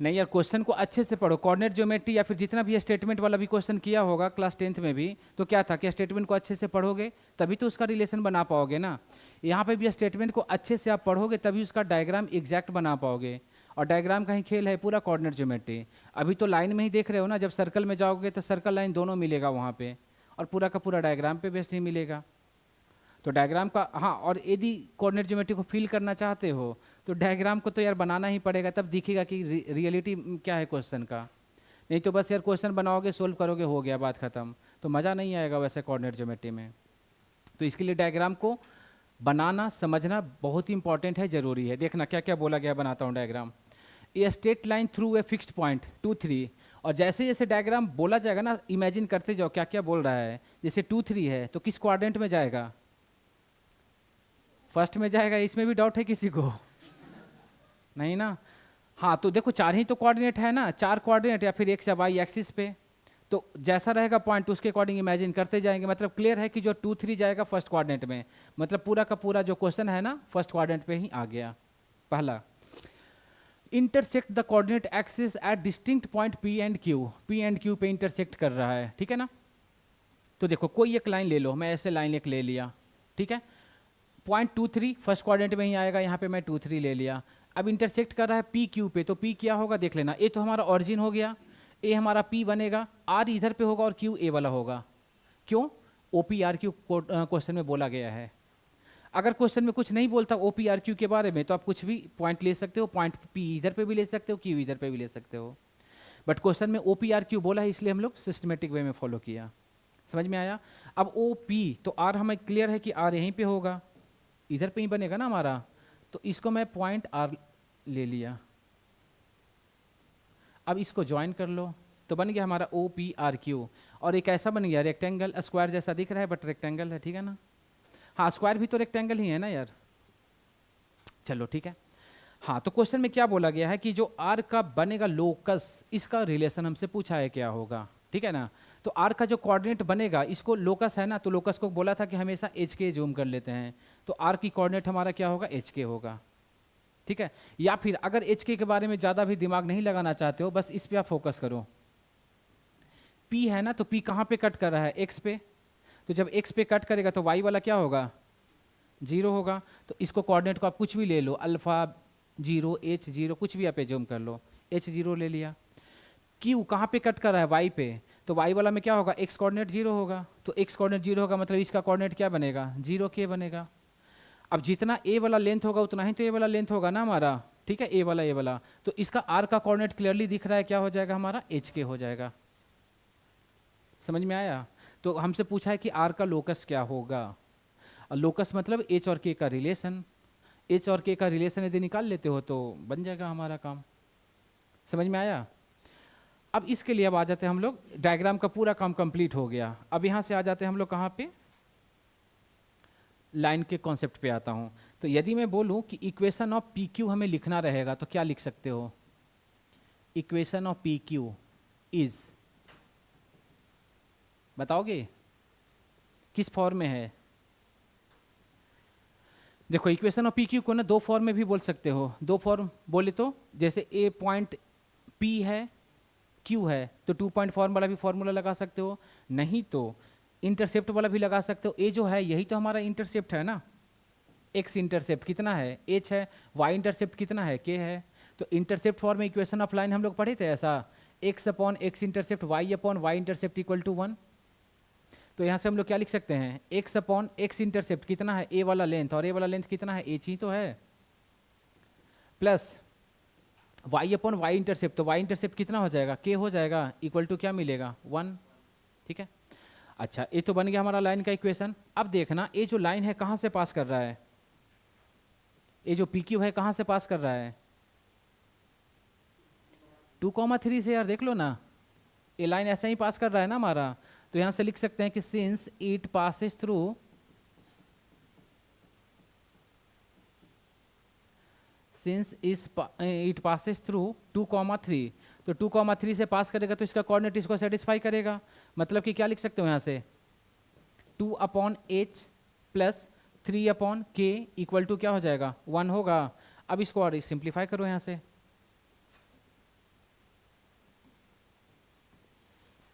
नहीं यार, क्वेश्चन को अच्छे से पढ़ो। कोऑर्डिनेट ज्योमेट्री या फिर जितना भी स्टेटमेंट वाला भी क्वेश्चन किया होगा क्लास 10th में भी, तो क्या था कि स्टेटमेंट को अच्छे से पढ़ोगे तभी तो उसका रिलेशन बना पाओगे ना। यहाँ पे भी स्टेटमेंट को अच्छे से आप पढ़ोगे तभी उसका डायग्राम एग्जैक्ट बना पाओगे। और डायग्राम का ही खेल है पूरा कोऑर्डिनेट ज्योमेट्री। अभी तो लाइन में ही देख रहे हो ना, जब सर्कल में जाओगे तो सर्कल लाइन दोनों मिलेगा वहाँ पे, और पूरा का पूरा डायग्राम पे बेस्ड ही मिलेगा। तो डायग्राम का, हाँ, और यदि कोऑर्डिनेट ज्योमेट्री को फील करना चाहते हो तो डायग्राम को तो यार बनाना ही पड़ेगा, तब दिखेगा कि रियलिटी क्या है क्वेश्चन का। नहीं तो बस यार क्वेश्चन बनाओगे, सोल्व करोगे, हो गया, बात खत्म, तो मज़ा नहीं आएगा वैसे कोऑर्डिनेट ज्योमेट्री में। तो इसके लिए डायग्राम को बनाना, समझना बहुत ही इंपॉर्टेंट है, ज़रूरी है। देखना क्या क्या बोला गया, बनाता हूँ diagram. A straight line through a fixed point 2 3। और जैसे जैसे डायग्राम बोला जाएगा ना, इमेजिन करते जाओ क्या क्या बोल रहा है। जैसे 2 3 है तो किस क्वाड्रेंट में जाएगा? फर्स्ट में जाएगा? इसमें भी डाउट है किसी को? नहीं ना। हाँ, तो देखो चार ही तो कोऑर्डिनेट है ना, चार कोऑर्डिनेट, या फिर एक्स या वाई एक्सिस पे। तो जैसा रहेगा पॉइंट उसके अकॉर्डिंग इमेजिन करते जाएंगे। मतलब क्लियर है कि जो 2 3 जाएगा फर्स्ट क्वाड्रेंट में, मतलब पूरा का पूरा जो क्वेश्चन है ना फर्स्ट क्वाड्रेंट पे ही आ गया। पहला, intersect the coordinate axis at distinct point P and Q. P and Q पे इंटरसेक्ट कर रहा है, ठीक है ना? तो देखो कोई एक लाइन ले लो, मैं ऐसे लाइन एक ले लिया, ठीक है। पॉइंट 2 3 फर्स्ट क्वाड्रेंट में ही आएगा, यहाँ पे मैं 2 3 ले लिया। अब इंटरसेक्ट कर रहा है पी क्यू पे, तो पी क्या होगा देख लेना। ए तो हमारा ऑरिजिन हो गया, ए हमारा पी बनेगा, आर इधर पे होगा और क्यू ए वाला होगा। क्यों? O P R Q question में बोला गया है। अगर क्वेश्चन में कुछ नहीं बोलता ओ पी आर क्यू के बारे में तो आप कुछ भी पॉइंट ले सकते हो, पॉइंट पी इधर पे भी ले सकते हो, क्यू इधर पे भी ले सकते हो। बट क्वेश्चन में ओ पी आर क्यू बोला है, इसलिए हम लोग सिस्टमेटिक वे में फॉलो किया। समझ में आया? अब ओ पी तो आर हमें क्लियर है कि आर यहीं पे होगा, इधर पे ही बनेगा ना हमारा, तो इसको मैं पॉइंट आर ले लिया। अब इसको ज्वाइन कर लो तो बन गया हमारा ओ पी आर क्यू। और एक ऐसा बन गया रेक्टेंगल, स्क्वायर जैसा दिख रहा है बट रेक्टेंगल है, ठीक है ना? हाँ, स्क्वायर भी तो रेक्टेंगल ही है ना यार। चलो ठीक है। हाँ, तो क्वेश्चन में क्या बोला गया है कि जो आर का बनेगा लोकस, इसका रिलेशन हमसे पूछा है क्या होगा, ठीक है ना? तो आर का जो कोऑर्डिनेट बनेगा, इसको लोकस है ना, तो लोकस को बोला था कि हमेशा एच के जूम कर लेते हैं, तो आर की कोऑर्डिनेट हमारा क्या होगा? एच के होगा, ठीक है। या फिर अगर एच के बारे में ज़्यादा भी दिमाग नहीं लगाना चाहते हो, बस इस पे आप फोकस करो। पी है ना, तो पी कहाँ पे कट कर रहा है? एक्स पे। तो जब एक्स पे कट करेगा तो वाई वाला क्या होगा? 0 होगा। तो इसको कोऑर्डिनेट को आप कुछ भी ले लो, अल्फा 0, एच 0, कुछ भी आप जूम कर लो, एच 0 ले लिया। क्यू कहाँ पे कट कर रहा है? वाई पे। तो वाई वाला में क्या होगा? एक्स कोऑर्डिनेट 0 होगा, तो एक्स कोऑर्डिनेट 0 होगा, मतलब इसका कोऑर्डिनेट क्या बनेगा? 0 के बनेगा। अब जितना ए वाला लेंथ होगा उतना ही तो ए वाला लेंथ होगा ना हमारा, ठीक है, ए वाला। तो इसका आर का कोऑर्डिनेट क्लियरली दिख रहा है, क्या हो जाएगा हमारा? एच के हो जाएगा। समझ में आया? तो हमसे पूछा है कि आर का लोकस क्या होगा, और लोकस मतलब एच और के का रिलेशन। एच और के का रिलेशन यदि निकाल लेते हो तो बन जाएगा हमारा काम। समझ में आया? अब इसके लिए अब आ जाते हैं हम लोग, डायग्राम का पूरा काम कंप्लीट हो गया। अब यहाँ से आ जाते हैं हम लोग कहाँ पे? लाइन के कॉन्सेप्ट पे आता हूँ। तो यदि मैं बोलूँ कि इक्वेशन ऑफ पी क्यू हमें लिखना रहेगा तो क्या लिख सकते हो? Equation of P Q is, बताओगे किस फॉर्म में है? देखो इक्वेशन ऑफ पी क्यू को ना दो फॉर्म में भी बोल सकते हो। दो फॉर्म बोले तो जैसे ए पॉइंट पी है, क्यू है, तो 2 पॉइंट फॉर्म वाला भी फॉर्मूला लगा सकते हो, नहीं तो इंटरसेप्ट वाला भी लगा सकते हो। ए जो है यही तो हमारा इंटरसेप्ट है ना, एक्स इंटरसेप्ट कितना है, एच है, वाई इंटरसेप्ट कितना है, के है। तो इंटरसेप्ट फॉर्म में इक्वेशन ऑफ लाइन हम लोग पढ़े थे ऐसा, x upon x intercept y upon y intercept equal to 1। तो यहाँ से हम लोग क्या लिख सकते हैं, एक्स अपॉन एक्स इंटरसेप्ट कितना है, ए वाला लेंथ, और ए वाला लेंथ कितना है, एच ही तो है, plus Y upon y intercept, तो वाई इंटरसेप्ट कितना हो जाएगा, के हो जाएगा, इक्वल टू क्या मिलेगा, 1। ठीक है, अच्छा ये तो बन गया हमारा लाइन का इक्वेशन। अब देखना ये जो लाइन है कहाँ से पास कर रहा है, ये जो पी क्यू है कहाँ से पास कर रहा है, 2,3 से यार, देख लो ना, ये लाइन ऐसा ही पास कर रहा है ना हमारा। तो यहां से लिख सकते हैं कि since it passes through, since it passes through 2,3, तो 2,3 से पास करेगा तो इसका कोऑर्डिनेट इसको सेटिस्फाई करेगा। मतलब कि क्या लिख सकते हो यहाँ से, 2 अपॉन एच प्लस 3 अपॉन के इक्वल टू क्या हो जाएगा, 1 होगा। अब इसको और सिंप्लीफाई करो यहाँ से,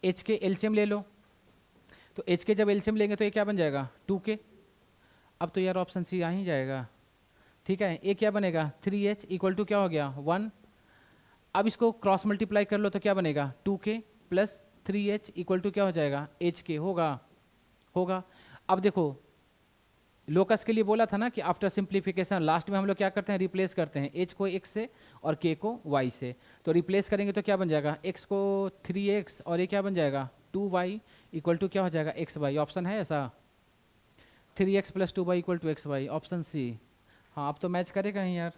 एच के एलसीएम ले लो, तो एच के जब एलसीएम लेंगे तो ये क्या बन जाएगा, 2 के। अब तो यार ऑप्शन सी आ ही जाएगा। ठीक है, ये क्या बनेगा, 3h इक्वल टू क्या हो गया, 1। अब इसको क्रॉस मल्टीप्लाई कर लो तो क्या बनेगा, 2k plus 3h equal to क्या हो जाएगा, hk होगा। अब देखो लोकस के लिए बोला था ना कि आफ्टर सिंप्लीफिकेशन लास्ट में हम लोग क्या करते हैं, रिप्लेस करते हैं h को x से और k को y से। तो रिप्लेस करेंगे तो क्या बन जाएगा, x को 3x और ये क्या बन जाएगा, 2y इक्वल टू क्या हो जाएगा, xy। ऑप्शन है ऐसा, 3x plus 2y equal to xy, option C. हाँ अब तो मैच करेगा ही यार,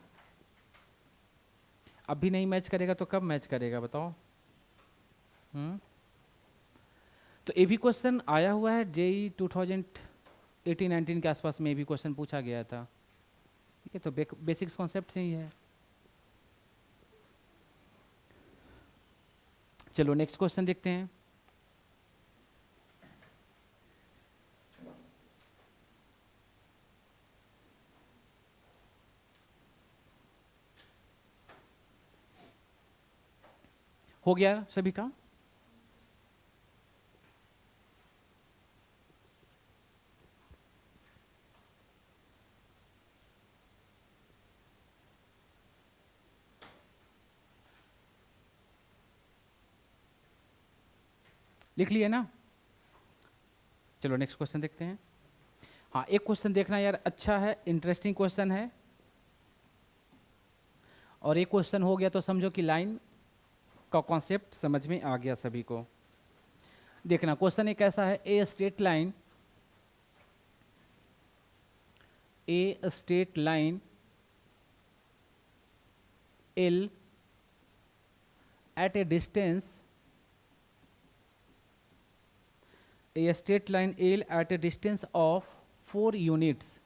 अब भी नहीं मैच करेगा तो कब मैच करेगा बताओ। तो ये भी क्वेश्चन आया हुआ है जेई 2018-19 के आसपास में भी क्वेश्चन पूछा गया था। ठीक है, तो बेसिक्स कॉन्सेप्ट से ही है। चलो नेक्स्ट क्वेश्चन देखते हैं। हो गया सभी का, लिख लिए ना। चलो नेक्स्ट क्वेश्चन देखते हैं। हाँ एक क्वेश्चन देखना यार, अच्छा है, इंटरेस्टिंग क्वेश्चन है, और एक क्वेश्चन हो गया तो समझो कि लाइन का कॉन्सेप्ट समझ में आ गया सभी को। देखना क्वेश्चन एक ऐसा है, ए straight line L at a distance, a straight line L at a distance of 4 units,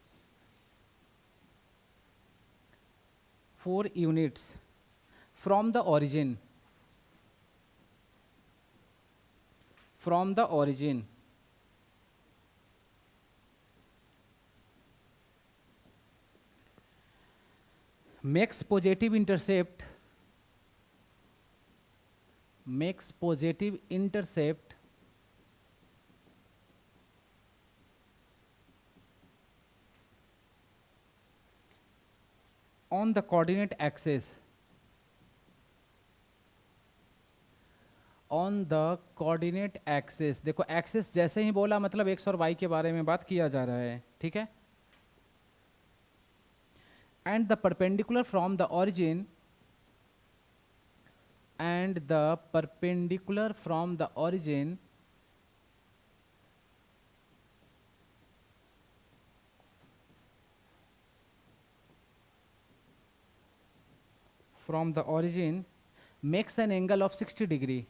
4 units from the origin, makes positive intercept on the coordinate axis, देखो एक्सिस जैसे ही बोला मतलब एक्स और वाई के बारे में बात किया जा रहा है। ठीक है, and the perpendicular from the origin, makes an angle of 60 degree,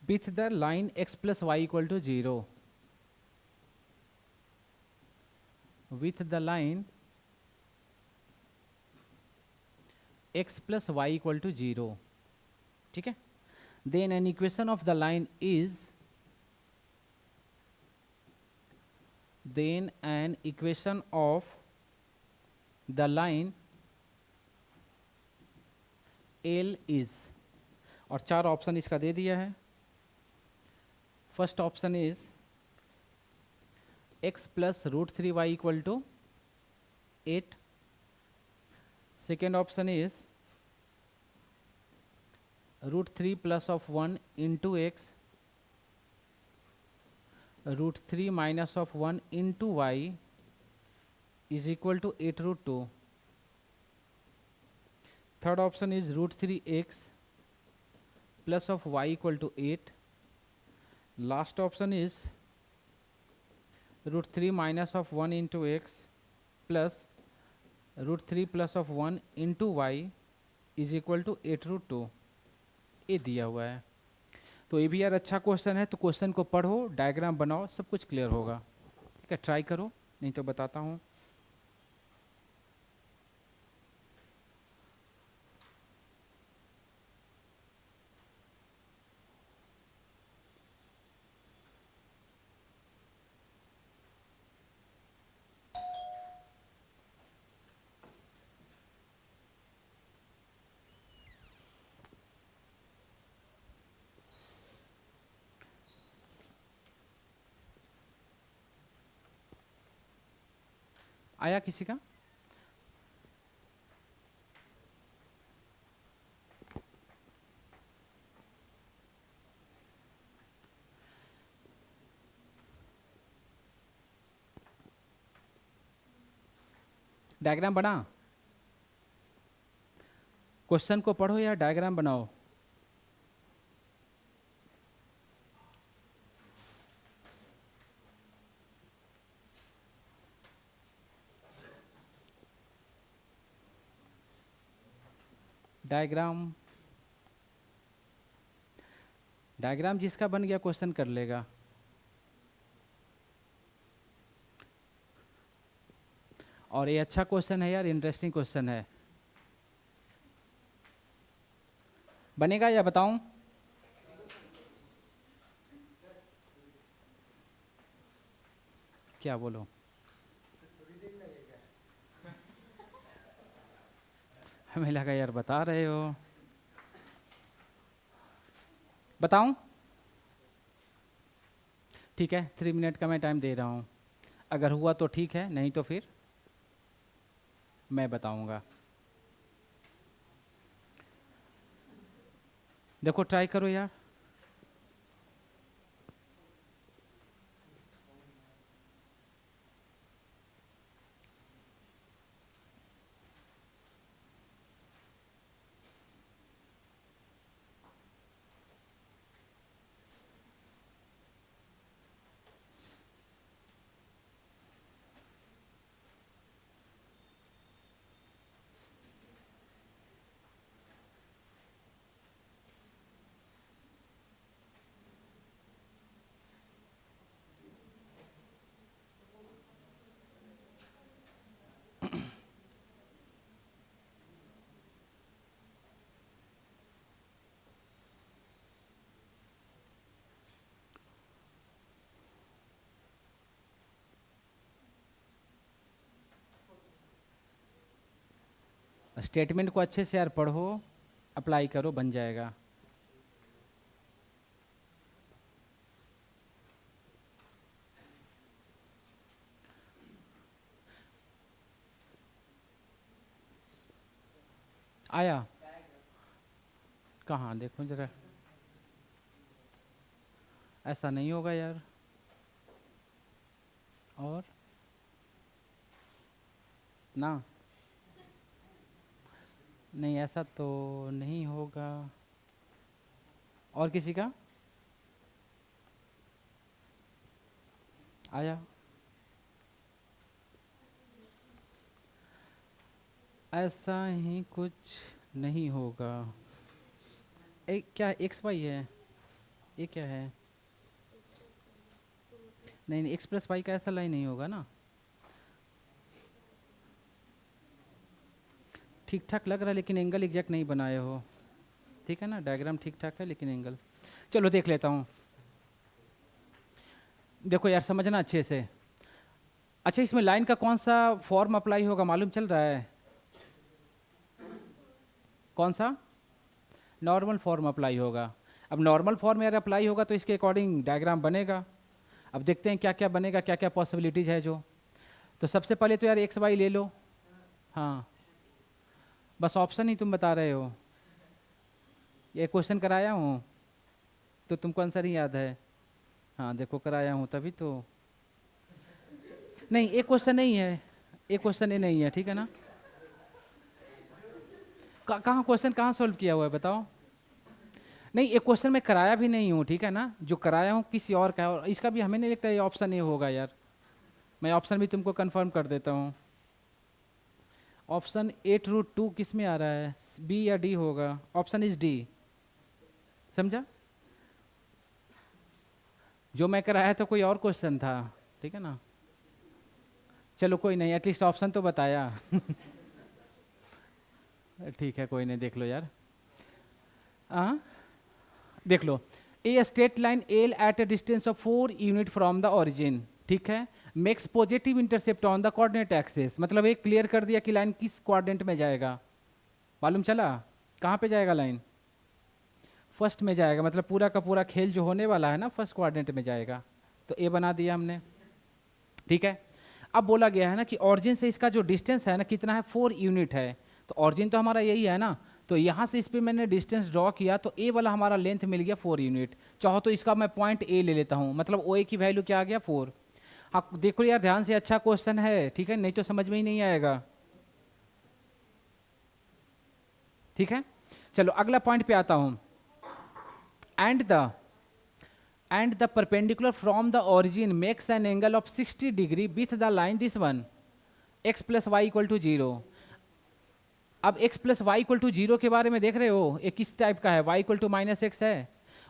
with the line x plus y equal to 0, with the line x plus y equal to 0. ठीक है, then an equation of the line is, L is, और 4 option इसका दे दिया है। First option is x plus root 3y equal to 8। Second option is root 3 plus of 1 into x, root 3 minus of 1 into y is equal to 8 root 2। Third option is root 3x plus of y equal to 8। Last option is root 3 minus of 1 into x plus root 3 plus of 1 into y is equal to 8 root 2। ये दिया हुआ है। तो ये भी यार अच्छा question है, तो क्वेश्चन को पढ़ो, डायग्राम बनाओ, सब कुछ क्लियर होगा। ठीक है, ट्राई करो, नहीं तो बताता हूँ। आया किसी का? डायग्राम बना? क्वेश्चन को पढ़ो या डायग्राम बनाओ। डायग्राम, डायग्राम जिसका बन गया क्वेश्चन कर लेगा। और ये अच्छा क्वेश्चन है यार, इंटरेस्टिंग क्वेश्चन है। बनेगा या बताऊं? क्या बोलो? हमें लगा यार बता रहे हो। बताऊं? ठीक है, 3 मिनट का मैं टाइम दे रहा हूं। अगर हुआ तो ठीक है, नहीं तो फिर मैं बताऊंगा। देखो ट्राई करो यार। स्टेटमेंट को अच्छे से यार पढ़ो, अप्लाई करो, बन जाएगा। आया? कहाँ देखो जरा, ऐसा नहीं होगा यार। और ना, नहीं ऐसा तो नहीं होगा। और किसी का आया? ऐसा ही कुछ नहीं होगा। क्या एक्स वाई है? ये क्या है? नहीं नहीं, एक्स प्लस वाई का ऐसा लाइन नहीं होगा ना। ठीक ठाक लग रहा है लेकिन एंगल एग्जैक्ट नहीं बनाए हो। ठीक है ना, डायग्राम ठीक ठाक है लेकिन एंगल, चलो देख लेता हूँ। देखो यार समझना अच्छे से। अच्छा, इसमें लाइन का कौन सा फॉर्म अप्लाई होगा मालूम चल रहा है? कौन सा? नॉर्मल फॉर्म अप्लाई होगा। अब नॉर्मल फॉर्म यार अप्लाई होगा तो इसके अकॉर्डिंग डायग्राम बनेगा। अब देखते हैं क्या क्या बनेगा, क्या क्या पॉसिबिलिटीज है जो। तो सबसे पहले तो यार एक्स वाई ले लो। हाँ, बस ऑप्शन ही तुम बता रहे हो। ये क्वेश्चन कराया हूँ तो तुमको आंसर ही याद है। हाँ देखो कराया हूँ तभी तो। नहीं एक क्वेश्चन नहीं है, एक क्वेश्चन ये नहीं है, ठीक है ना। कहाँ क्वेश्चन कहाँ सॉल्व किया हुआ है बताओ। नहीं एक क्वेश्चन मैं कराया भी नहीं हूँ, ठीक है ना, जो कराया हूँ किसी और का है, और इसका भी हमें नहीं लगता ये ऑप्शन ए होगा यार। मैं ऑप्शन भी तुमको कंफर्म कर देता हूँ। ऑप्शन 8√2 किस में आ रहा है, बी या डी होगा। ऑप्शन इज डी, समझा। जो मैं कराया तो कोई और क्वेश्चन था, ठीक है ना। चलो कोई नहीं, एटलीस्ट ऑप्शन तो बताया। ठीक है कोई नहीं, देख लो यार। हाँ देख लो, a straight line L at a distance of 4 unit from the origin, ठीक है, makes positive intercept on the coordinate axis. मतलब एक क्लियर कर दिया कि लाइन किस कोऑर्डिनेट में जाएगा। मालूम चला कहाँ पे जाएगा लाइन, फर्स्ट में जाएगा। मतलब पूरा का पूरा खेल जो होने वाला है ना फर्स्ट कोऑर्डिनेट में जाएगा। तो ए बना दिया हमने, ठीक है। अब बोला गया है ना कि ऑरिजिन से इसका जो डिस्टेंस है ना कितना है, 4 यूनिट है। तो ऑरिजिन तो हमारा यही है ना, तो यहाँ से इस पर मैंने डिस्टेंस ड्रॉ किया तो ए वाला हमारा लेंथ मिल गया 4 यूनिट। चाहो तो इसका मैं पॉइंट ए ले लेता हूँ, मतलब ओ ए की वैल्यू क्या आ गया 4। हाँ देखो यार ध्यान से, अच्छा क्वेश्चन है, ठीक है, नहीं तो समझ में ही नहीं आएगा, ठीक है। चलो अगला पॉइंट पे आता हूँ। and the perpendicular from the origin makes an angle of 60 degree with the line this one, x plus y equal to 0। अब x plus y equal to 0 के बारे में देख रहे हो, ये किस टाइप का है, y equal to minus x है।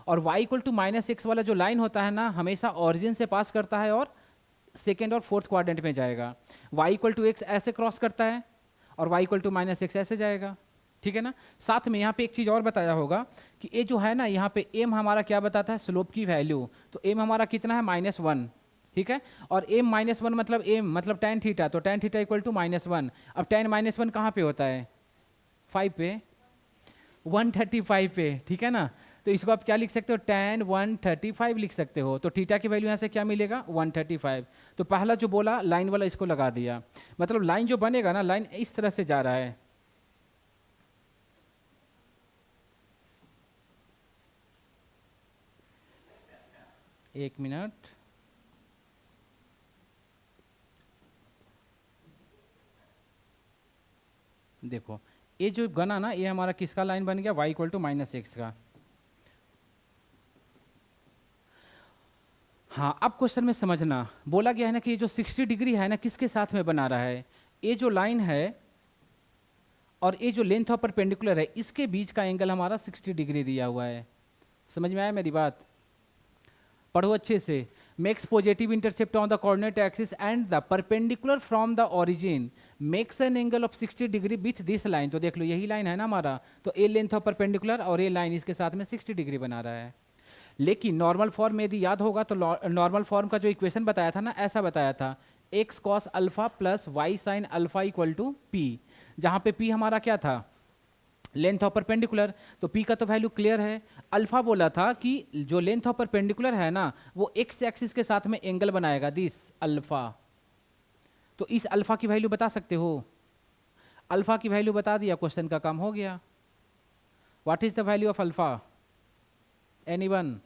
और y equal to minus x वाला जो लाइन होता है ना हमेशा ऑरिजिन से पास करता है और सेकेंड और फोर्थ क्वाड्रेंट में जाएगा। y equal to x ऐसे क्रॉस करता है और y equal to minus x ऐसे जाएगा, ठीक है ना। साथ में यहाँ पे एक चीज़ और बताया होगा कि ये जो है ना यहाँ पे m हमारा क्या बताता है, स्लोप की वैल्यू। तो m हमारा कितना है, -1, ठीक है। और m -1 मतलब m मतलब tan थीटा, तो tan थीटा इक्वल टू -1। अब tan -1 कहाँ पे होता है, 5 पे, 135 पे, ठीक है ना। तो इसको आप क्या लिख सकते हो, tan 135 लिख सकते हो। तो थीटा की वैल्यू यहाँ से क्या मिलेगा, 135। तो पहला जो बोला लाइन वाला इसको लगा दिया, मतलब लाइन जो बनेगा ना, लाइन इस तरह से जा रहा है। एक मिनट, देखो ये जो बना ना ये हमारा किसका लाइन बन गया, y इक्वल टू -x का। हाँ अब क्वेश्चन में समझना, बोला गया है ना कि ये जो 60 डिग्री है ना किसके साथ में बना रहा है, ये जो लाइन है और ये जो लेंथ ऑफ परपेंडिकुलर है इसके बीच का एंगल हमारा 60 डिग्री दिया हुआ है। समझ में आया मेरी बात, पढ़ो अच्छे से। Makes positive intercept on the coordinate axis and the perpendicular from the origin makes an angle of 60 degree with this line. तो देख लो यही लाइन है ना हमारा, तो ए लेंथ ऑफ परपेंडिकुलर और ये लाइन इसके साथ में 60 डिग्री बना रहा है। लेकिन नॉर्मल फॉर्म में यदि याद होगा तो नॉर्मल फॉर्म का जो इक्वेशन बताया था ना, ऐसा बताया था x cos alpha plus y sine alpha equal to P, जहाँ पे पी हमारा क्या था, लेंथ ऑफ परपेंडिकुलर। तो p का तो वैल्यू क्लियर है। अल्फा बोला था कि जो लेंथ ऑफ परपेंडिकुलर है ना वो x एक्सिस के साथ में एंगल बनाएगा, दिस अल्फा। तो इस अल्फा की वैल्यू बता सकते हो, अल्फा की वैल्यू बता दिया, क्वेश्चन का काम हो गया। What is the value of alpha, anyone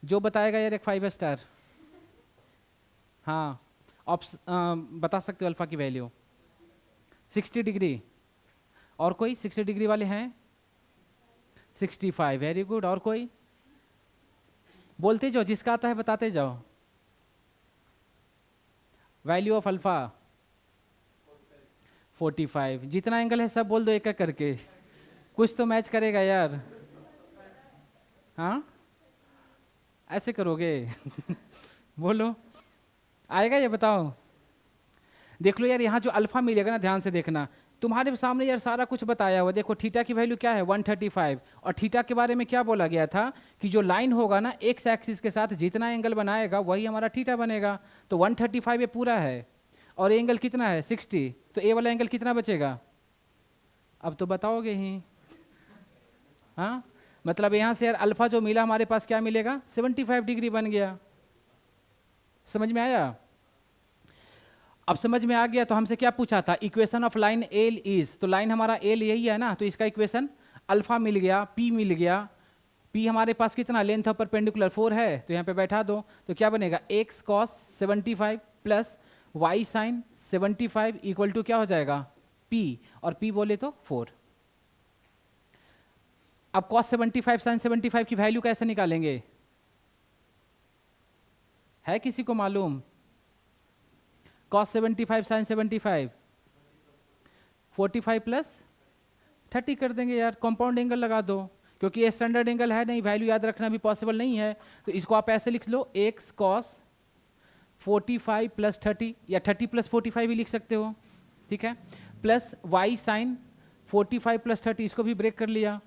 जो बताएगा यार, एक 5 स्टार। हाँ बता सकते हो अल्फा की वैल्यू 60 डिग्री। और कोई 60 डिग्री वाले हैं, 65, वेरी गुड। और कोई बोलते जाओ, जिसका आता है बताते जाओ। Value of alpha 45। जितना एंगल है सब बोल दो एक एक करके, कुछ तो मैच करेगा यार। हाँ ऐसे करोगे बोलो आएगा ये बताओ। देख लो यार यहाँ जो अल्फा मिलेगा ना, ध्यान से देखना, तुम्हारे सामने यार सारा कुछ बताया हुआ। देखो थीटा की वैल्यू क्या है, 135। और थीटा के बारे में क्या बोला गया था कि जो लाइन होगा ना एक्स एक्सिस के साथ जितना एंगल बनाएगा वही हमारा थीटा बनेगा। तो 135 ये पूरा है और एंगल कितना है 60, तो ए वाला एंगल कितना बचेगा, अब तो बताओगे ही। हाँ, मतलब यहाँ से यार अल्फा जो मिला हमारे पास क्या मिलेगा, 75 डिग्री बन गया। समझ में आया? अब समझ में आ गया तो हमसे क्या पूछा था, equation of line L is, तो लाइन हमारा एल यही है ना, तो इसका इक्वेशन अल्फा मिल गया, पी मिल गया। पी हमारे पास कितना, लेंथ ऑफ परपेंडिकुलर 4 है, तो यहाँ पे बैठा दो, तो क्या बनेगा, x cos 75 plus y sine 75 equal to क्या हो जाएगा, पी, और पी बोले तो 4। अब कॉस 75 साइन 75 की वैल्यू कैसे निकालेंगे, है किसी को मालूम? कॉस 75 साइन 75 45 प्लस 30 कर देंगे यार, कंपाउंड एंगल लगा दो, क्योंकि ये स्टैंडर्ड एंगल है नहीं, वैल्यू याद रखना भी पॉसिबल नहीं है, तो इसको आप ऐसे लिख लो, एक्स कॉस 45 प्लस 30, या 30 प्लस 45 भी लिख सकते हो, ठीक है, प्लस वाई साइन 45 प्लस 30, इसको भी ब्रेक कर लिया,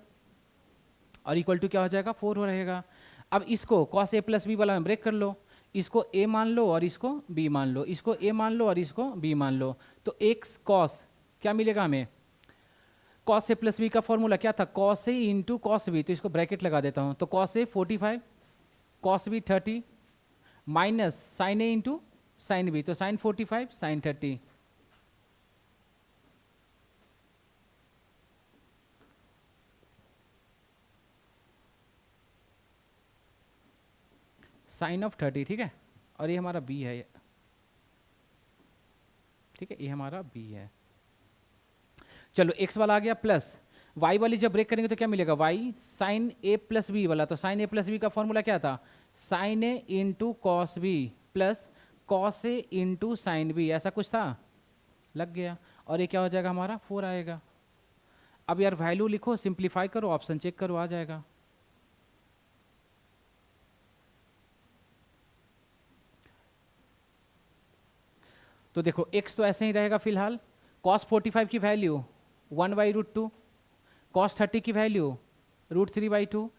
और इक्वल टू क्या हो जाएगा, 4 हो रहेगा। अब इसको कॉस ए प्लस बी वाला में ब्रेक कर लो, इसको ए मान लो और इसको बी मान लो, इसको ए मान लो और इसको बी मान लो, तो एक्स कॉस क्या मिलेगा हमें, कॉस ए प्लस बी का फॉर्मूला क्या था, cos A into cos B, तो इसको ब्रैकेट लगा देता हूँ, तो cos A 45 cos B 30 minus sign A into sine B, तो साइन 45 साइन 30, साइन ऑफ 30, ठीक है, और ये हमारा बी है, ठीक है, ये हमारा बी है। चलो एक्स वाला आ गया, प्लस वाई वाली जब ब्रेक करेंगे तो क्या मिलेगा, Y sine A plus B वाला, तो साइन ए प्लस बी का फॉर्मूला क्या था, sine A into cos B plus cos A into sine B, ऐसा कुछ था, लग गया, और ये क्या हो जाएगा हमारा 4 आएगा। अब यार वैल्यू लिखो, सिंप्लीफाई करो, ऑप्शन चेक करो, आ जाएगा। तो देखो x तो ऐसे ही रहेगा फिलहाल, cos 45 की वैल्यू 1/√2, cos 30 की वैल्यू √3/2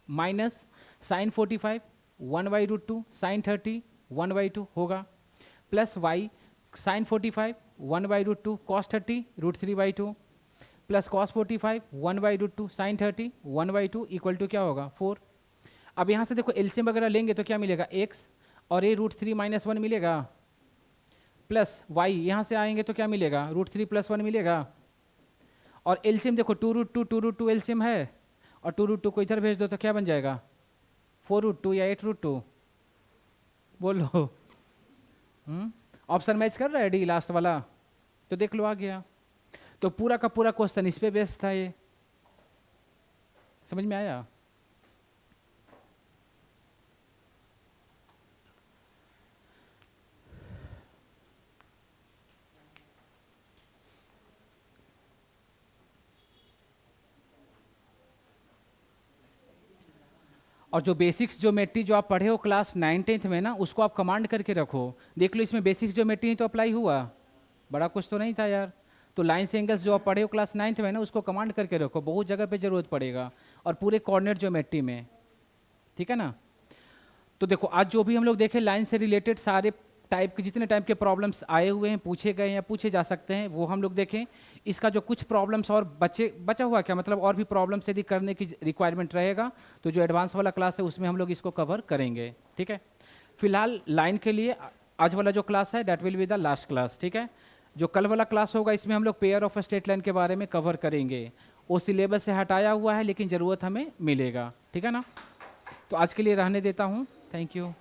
माइनस साइन 45 1/√2 साइन 30 1/2 होगा, plus y sine 45 1/√2 cos 30 √3/2 plus cos 45 1/√2 sine 30 1/2 equal to क्या होगा 4। अब यहाँ से देखो एलसीएम वगैरह लेंगे तो क्या मिलेगा, x और ये √3 - 1 मिलेगा, प्लस y यहाँ से आएंगे तो क्या मिलेगा, √3 + 1 मिलेगा, और एलसीएम देखो 2√2 एलसीएम है, और 2√2 को इधर भेज दो तो क्या बन जाएगा, 4√2 या 8√2, बोलो। ऑप्शन मैच कर रहा है डी लास्ट वाला, तो देख लो आ गया। तो पूरा का पूरा क्वेश्चन इस पे बेस्ड था, ये समझ में आया? और जो बेसिक्स ज्योमेट्री जो आप पढ़े हो क्लास 9th में ना, उसको आप कमांड करके रखो, देख लो इसमें बेसिक्स ज्योमेट्री तो अप्लाई हुआ, बड़ा कुछ तो नहीं था यार। तो लाइन्स एंगल्स जो आप पढ़े हो क्लास 9th में ना, उसको कमांड करके रखो, बहुत जगह पे जरूरत पड़ेगा, और पूरे कोऑर्डिनेट ज्योमेट्री में, ठीक है ना। तो देखो आज जो भी हम लोग देखे लाइन से रिलेटेड सारे टाइप के जितने टाइप के प्रॉब्लम्स आए हुए हैं, पूछे गए हैं या पूछे जा सकते हैं, वो हम लोग देखें। इसका जो कुछ प्रॉब्लम्स और बचा हुआ क्या मतलब, और भी प्रॉब्लम्स यदि करने की रिक्वायरमेंट रहेगा तो जो एडवांस वाला क्लास है उसमें हम लोग इसको कवर करेंगे, ठीक है। फिलहाल लाइन के लिए आज वाला जो क्लास है that will be the last class, ठीक है। जो कल वाला क्लास होगा इसमें हम लोग पेयर ऑफ स्ट्रेट लाइन के बारे में कवर करेंगे, वो सिलेबस से हटाया हुआ है लेकिन ज़रूरत हमें मिलेगा, ठीक है ना। तो आज के लिए रहने देता हूँ, थैंक यू।